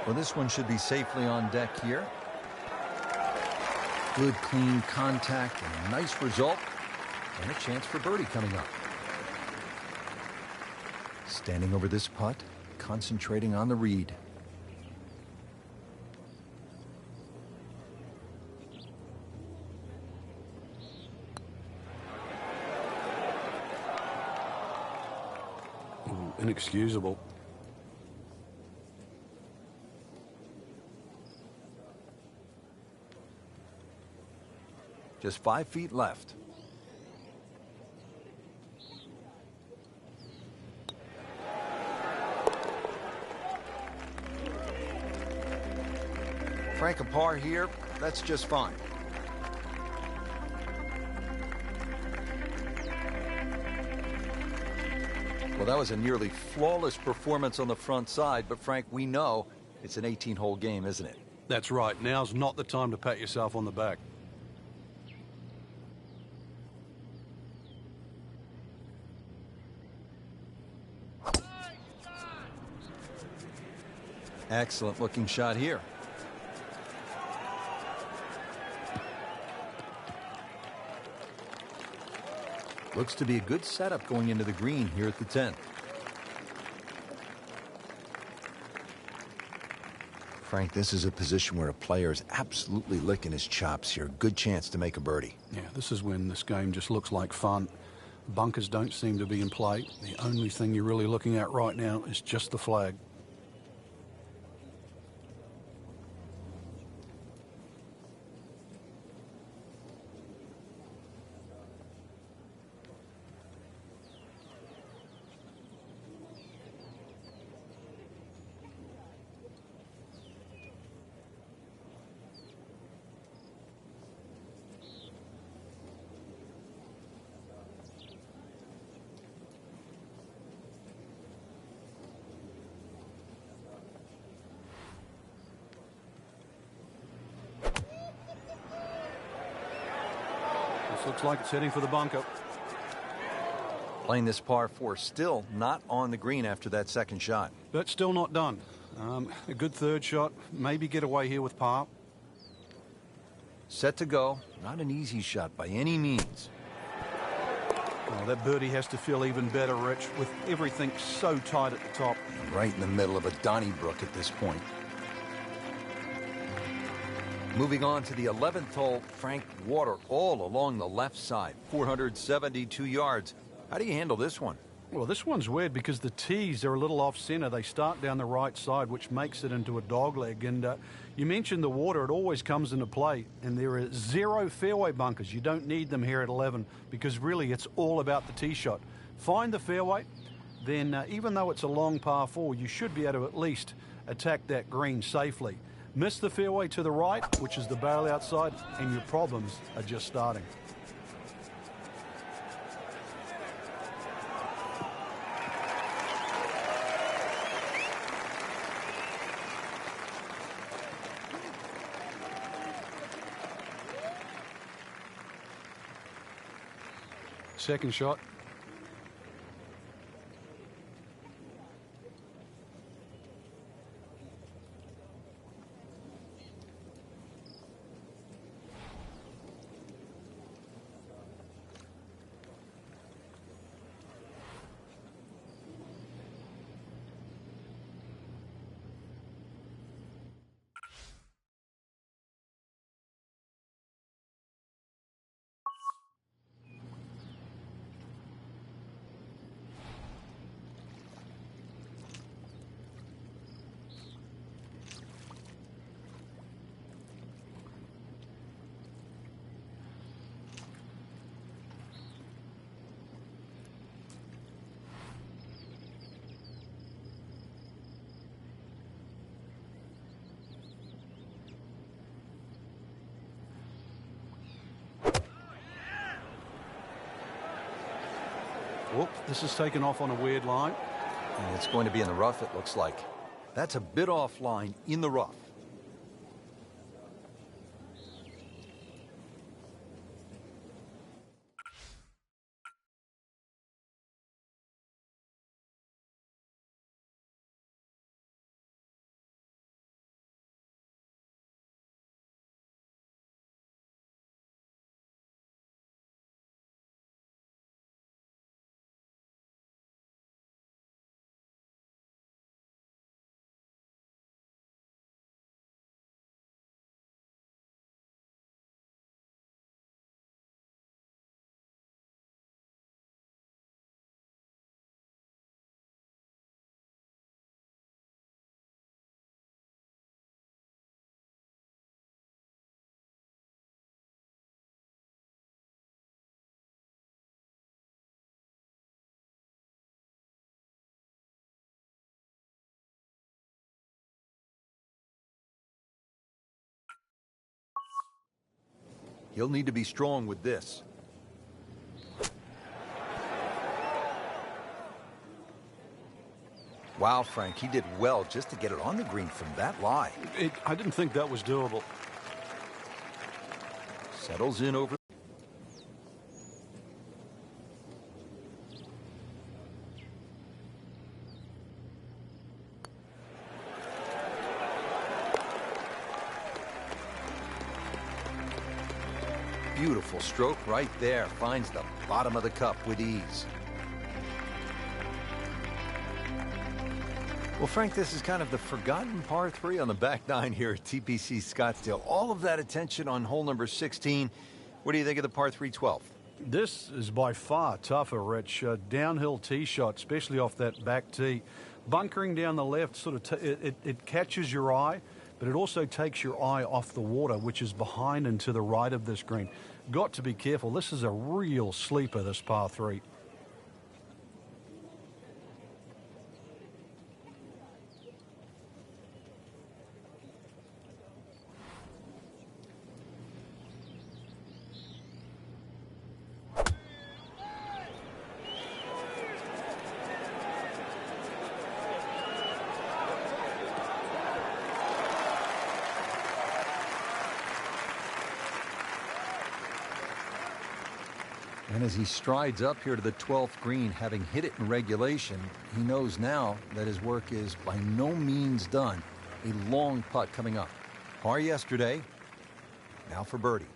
Well, this one should be safely on deck here. Good, clean contact, and a nice result, and a chance for birdie coming up. Standing over this putt, concentrating on the read. Ooh, inexcusable. Just 5 feet left. Frank, a par here, that's just fine. Well, that was a nearly flawless performance on the front side, but Frank, we know it's an 18-hole game, isn't it? That's right. Now's not the time to pat yourself on the back. Excellent looking shot here. Looks to be a good setup going into the green here at the 10th. Frank, this is a position where a player is absolutely licking his chops here. Good chance to make a birdie. Yeah, this is when this game just looks like fun. Bunkers don't seem to be in play. The only thing you're really looking at right now is just the flag. Looks like it's heading for the bunker. Playing this par 4, still not on the green after that second shot. But still not done. A good third shot. Maybe get away here with par. Set to go. Not an easy shot by any means. Oh, that birdie has to feel even better, Rich, with everything so tight at the top. Right in the middle of a Donnybrook at this point. Moving on to the 11th hole, Frank, water all along the left side, 472 yards. How do you handle this one? Well, this one's weird because the tees are a little off-center. They start down the right side, which makes it into a dogleg. And you mentioned the water. It always comes into play. And there are 0 fairway bunkers. You don't need them here at 11 because really it's all about the tee shot. Find the fairway, then even though it's a long par 4, you should be able to at least attack that green safely. Miss the fairway to the right, which is the barrel outside, and your problems are just starting. Second shot. Whoop, this is taken off on a weird line. And it's going to be in the rough, it looks like. That's a bit offline in the rough. He'll need to be strong with this. Wow, Frank, he did well just to get it on the green from that lie. I didn't think that was doable. Settles in over. Beautiful stroke right there. Finds the bottom of the cup with ease. Well, Frank, this is kind of the forgotten par 3 on the back nine here at TPC Scottsdale. All of that attention on hole number 16. What do you think of the par 3 12th? This is by far tougher, Rich. Downhill tee shot, especially off that back tee. Bunkering down the left, sort of it catches your eye, but it also takes your eye off the water, which is behind and to the right of this green. Got to be careful. This is a real sleeper, this par 3. And as he strides up here to the 12th green, having hit it in regulation, he knows now that his work is by no means done. A long putt coming up. Par yesterday, now for birdie.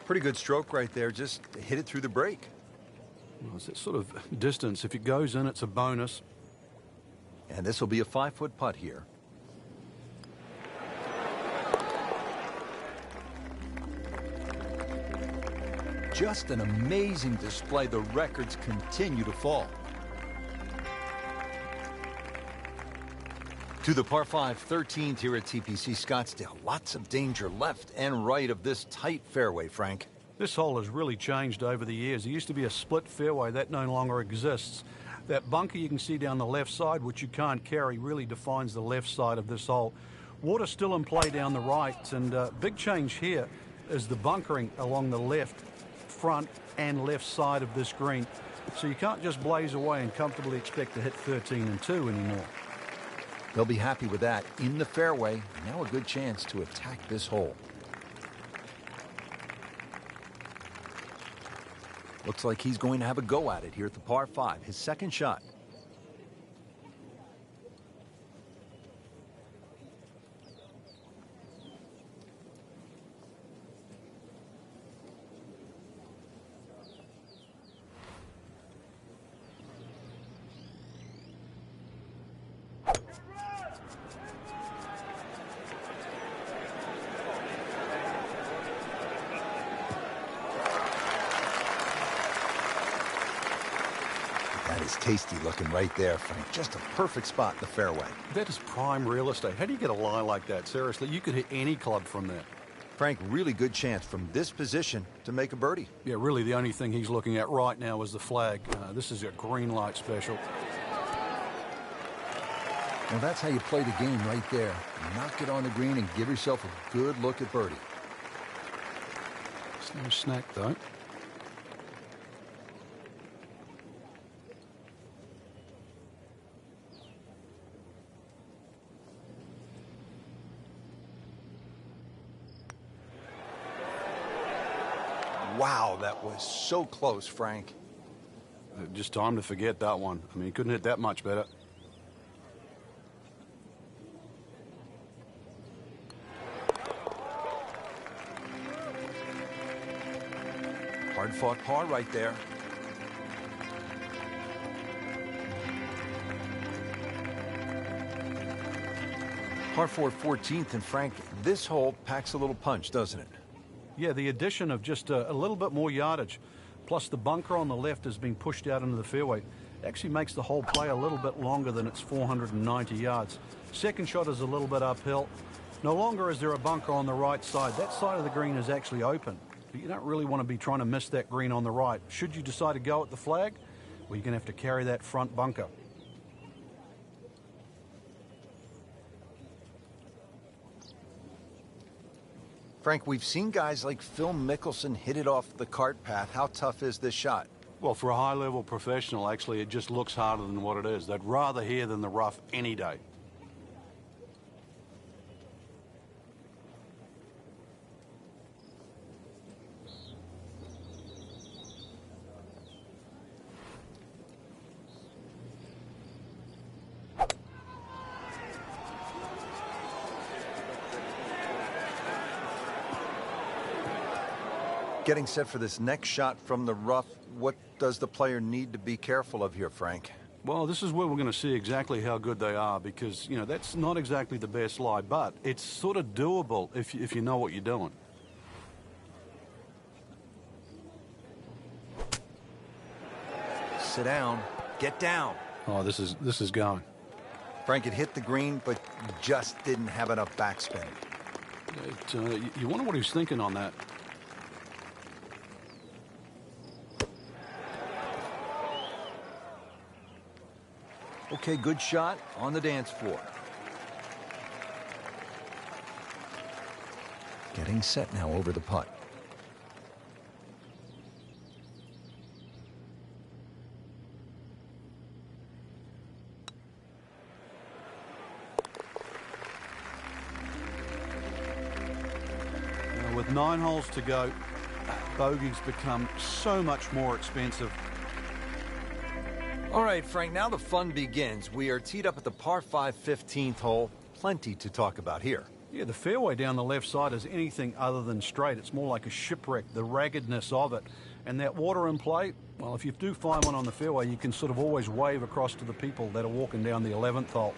Pretty good stroke right there, just hit it through the break. Well, it's that sort of distance. If it goes in, it's a bonus. And this will be a 5-foot putt here. Just an amazing display. The records continue to fall. To the par 5 13th here at TPC Scottsdale. Lots of danger left and right of this tight fairway, Frank. This hole has really changed over the years. There used to be a split fairway. That no longer exists. That bunker you can see down the left side, which you can't carry, really defines the left side of this hole. Water still in play down the right, and big change here is the bunkering along the left, front, and left side of this green. So you can't just blaze away and comfortably expect to hit 13 and 2 anymore. They'll be happy with that in the fairway. Now a good chance to attack this hole. Looks like he's going to have a go at it here at the par 5, his second shot. That is tasty looking right there, Frank. Just a perfect spot in the fairway. That is prime real estate. How do you get a lie like that? Seriously, you could hit any club from that. Frank, really good chance from this position to make a birdie. Yeah, really the only thing he's looking at right now is the flag. This is a green light special. Well, that's how you play the game right there. Knock it on the green and give yourself a good look at birdie. It's no snack, though. Wow, that was so close, Frank. Just time to forget that one. I mean, he couldn't hit that much better. Hard-fought par right there. Par 4 14th, and Frank, this hole packs a little punch, doesn't it? Yeah, the addition of just a little bit more yardage, plus the bunker on the left has been pushed out into the fairway, actually makes the whole play a little bit longer than its 490 yards. Second shot is a little bit uphill. No longer is there a bunker on the right side. That side of the green is actually open. But you don't really want to be trying to miss that green on the right. Should you decide to go at the flag, well, you're going to have to carry that front bunker. Frank, we've seen guys like Phil Mickelson hit it off the cart path. How tough is this shot? Well, for a high-level professional, actually, it just looks harder than what it is. They'd rather here than the rough any day. Getting set for this next shot from the rough, what does the player need to be careful of here, Frank? Well, this is where we're going to see exactly how good they are because, you know, that's not exactly the best lie, but it's sort of doable if you know what you're doing. Sit down. Get down. Oh, this is going. Frank had hit the green, but just didn't have enough backspin. You wonder what he's thinking on that. Okay, good shot on the dance floor. Getting set now over the putt. Now, with 9 holes to go, bogeys become so much more expensive. All right, Frank, now the fun begins. We are teed up at the par 5 15th hole. Plenty to talk about here. Yeah, the fairway down the left side is anything other than straight. It's more like a shipwreck, the raggedness of it. And that water in play, well, if you do find one on the fairway, you can sort of always wave across to the people that are walking down the 11th hole.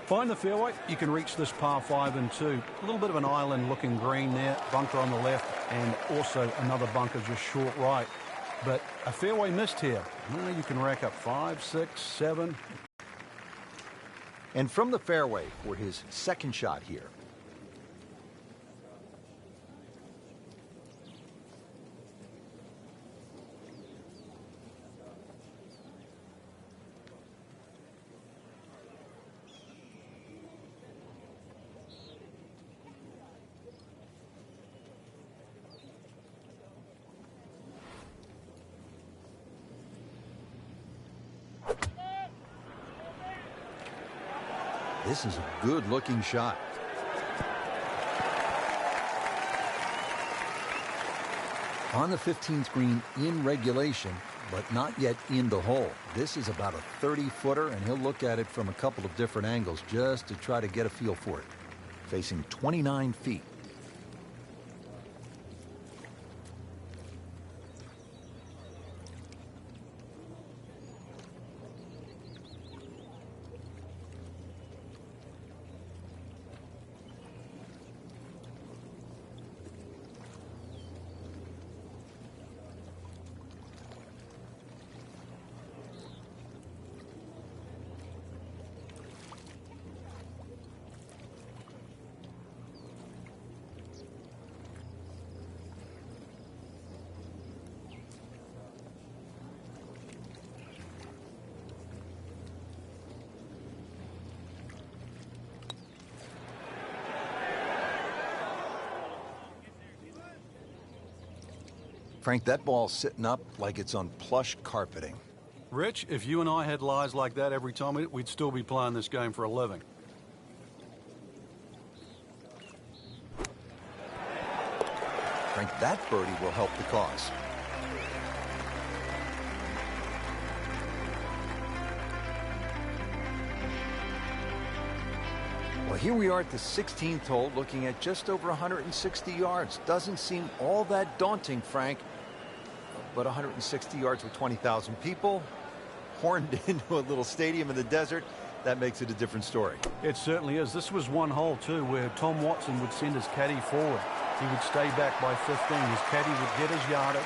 Find the fairway, you can reach this par 5 and 2. A little bit of an island-looking green there, bunker on the left, and also another bunker just short right. But a fairway missed here. You can rack up 5, 6, 7. And from the fairway for his second shot here. This is a good-looking shot. On the 15th green in regulation, but not yet in the hole. This is about a 30-footer, and he'll look at it from a couple of different angles just to try to get a feel for it. Facing 29 feet. Frank, that ball's sitting up like it's on plush carpeting. Rich, if you and I had lies like that every time, we'd still be playing this game for a living. Frank, that birdie will help the cause. Well, here we are at the 16th hole, looking at just over 160 yards. Doesn't seem all that daunting, Frank. But 160 yards with 20,000 people, horned into a little stadium in the desert, that makes it a different story. It certainly is. This was one hole, too, where Tom Watson would send his caddy forward. He would stay back by 15. His caddy would get his yardage.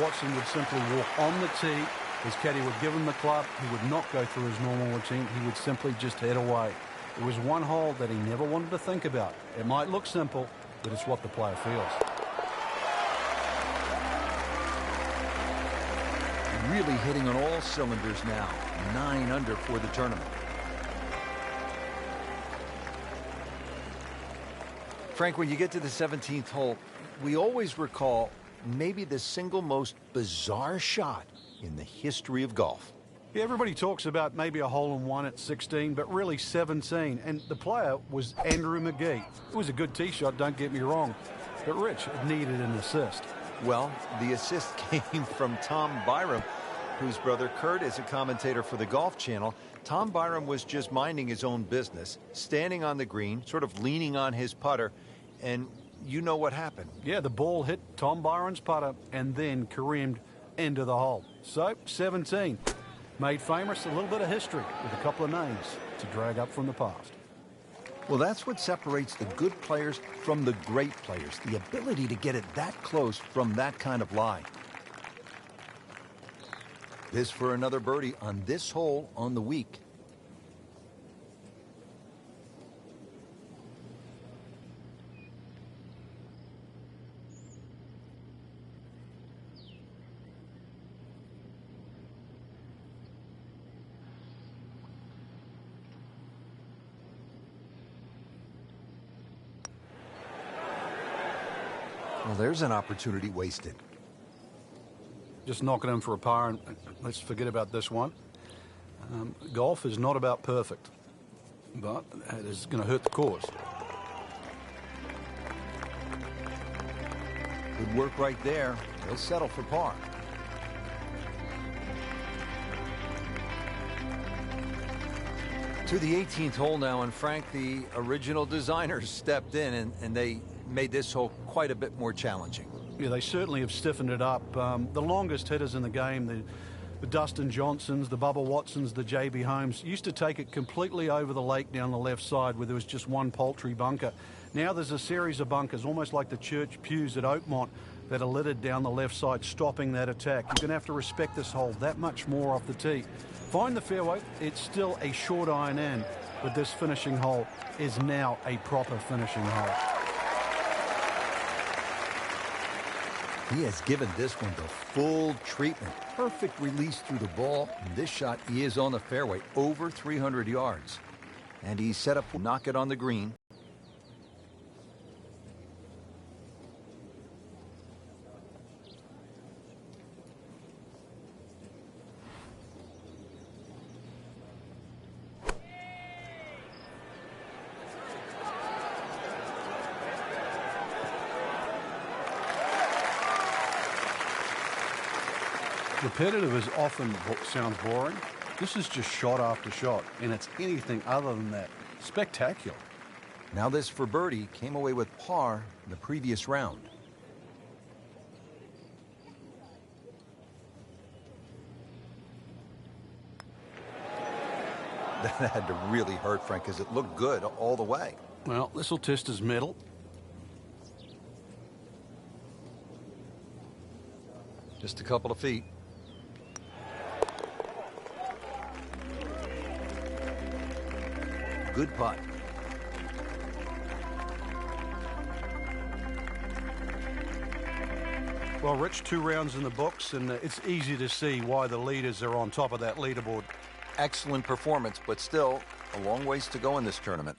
Watson would simply walk on the tee. His caddy would give him the club. He would not go through his normal routine. He would simply just head away. It was one hole that he never wanted to think about. It might look simple, but it's what the player feels. Really hitting on all cylinders now. 9 under for the tournament. Frank, when you get to the 17th hole, we always recall maybe the single most bizarre shot in the history of golf. Yeah, everybody talks about maybe a hole-in-one at 16, but really 17. And the player was Andrew Magee. It was a good tee shot, don't get me wrong. But Rich, it needed an assist. Well, the assist came from Tom Byram, whose brother Kurt is a commentator for the Golf Channel. Tom Byram was just minding his own business, standing on the green, sort of leaning on his putter, and you know what happened. Yeah, the ball hit Tom Byron's putter and then careened into the hole. So, 17. Made famous a little bit of history with a couple of names to drag up from the past. Well, that's what separates the good players from the great players, the ability to get it that close from that kind of lie. This for another birdie on this hole on the week. Well, there's an opportunity wasted. Just knocking in for a par, and let's forget about this one. Golf is not about perfect, but it is going to hurt the cause. Good work right there. He'll settle for par. To the 18th hole now, and Frank, the original designers stepped in and they made this hole quite a bit more challenging. Yeah, they certainly have stiffened it up. The longest hitters in the game, the Dustin Johnsons, the Bubba Watsons, the J.B. Holmes, used to take it completely over the lake down the left side where there was just one paltry bunker. Now there's a series of bunkers, almost like the church pews at Oakmont, that are littered down the left side, stopping that attack. You're going to have to respect this hole that much more off the tee. Find the fairway. It's still a short iron in, but this finishing hole is now a proper finishing hole. He has given this one the full treatment. Perfect release through the ball. And this shot, he is on the fairway, over 300 yards. And he's set up to knock it on the green. Repetitive is often sounds boring. This is just shot after shot, and it's anything other than that. Spectacular. Now this for birdie, came away with par in the previous round. That had to really hurt, Frank, because it looked good all the way. Well, this will test his mettle. Just a couple of feet. Good putt. Well, Rich, 2 rounds in the books, and it's easy to see why the leaders are on top of that leaderboard. Excellent performance, but still a long ways to go in this tournament.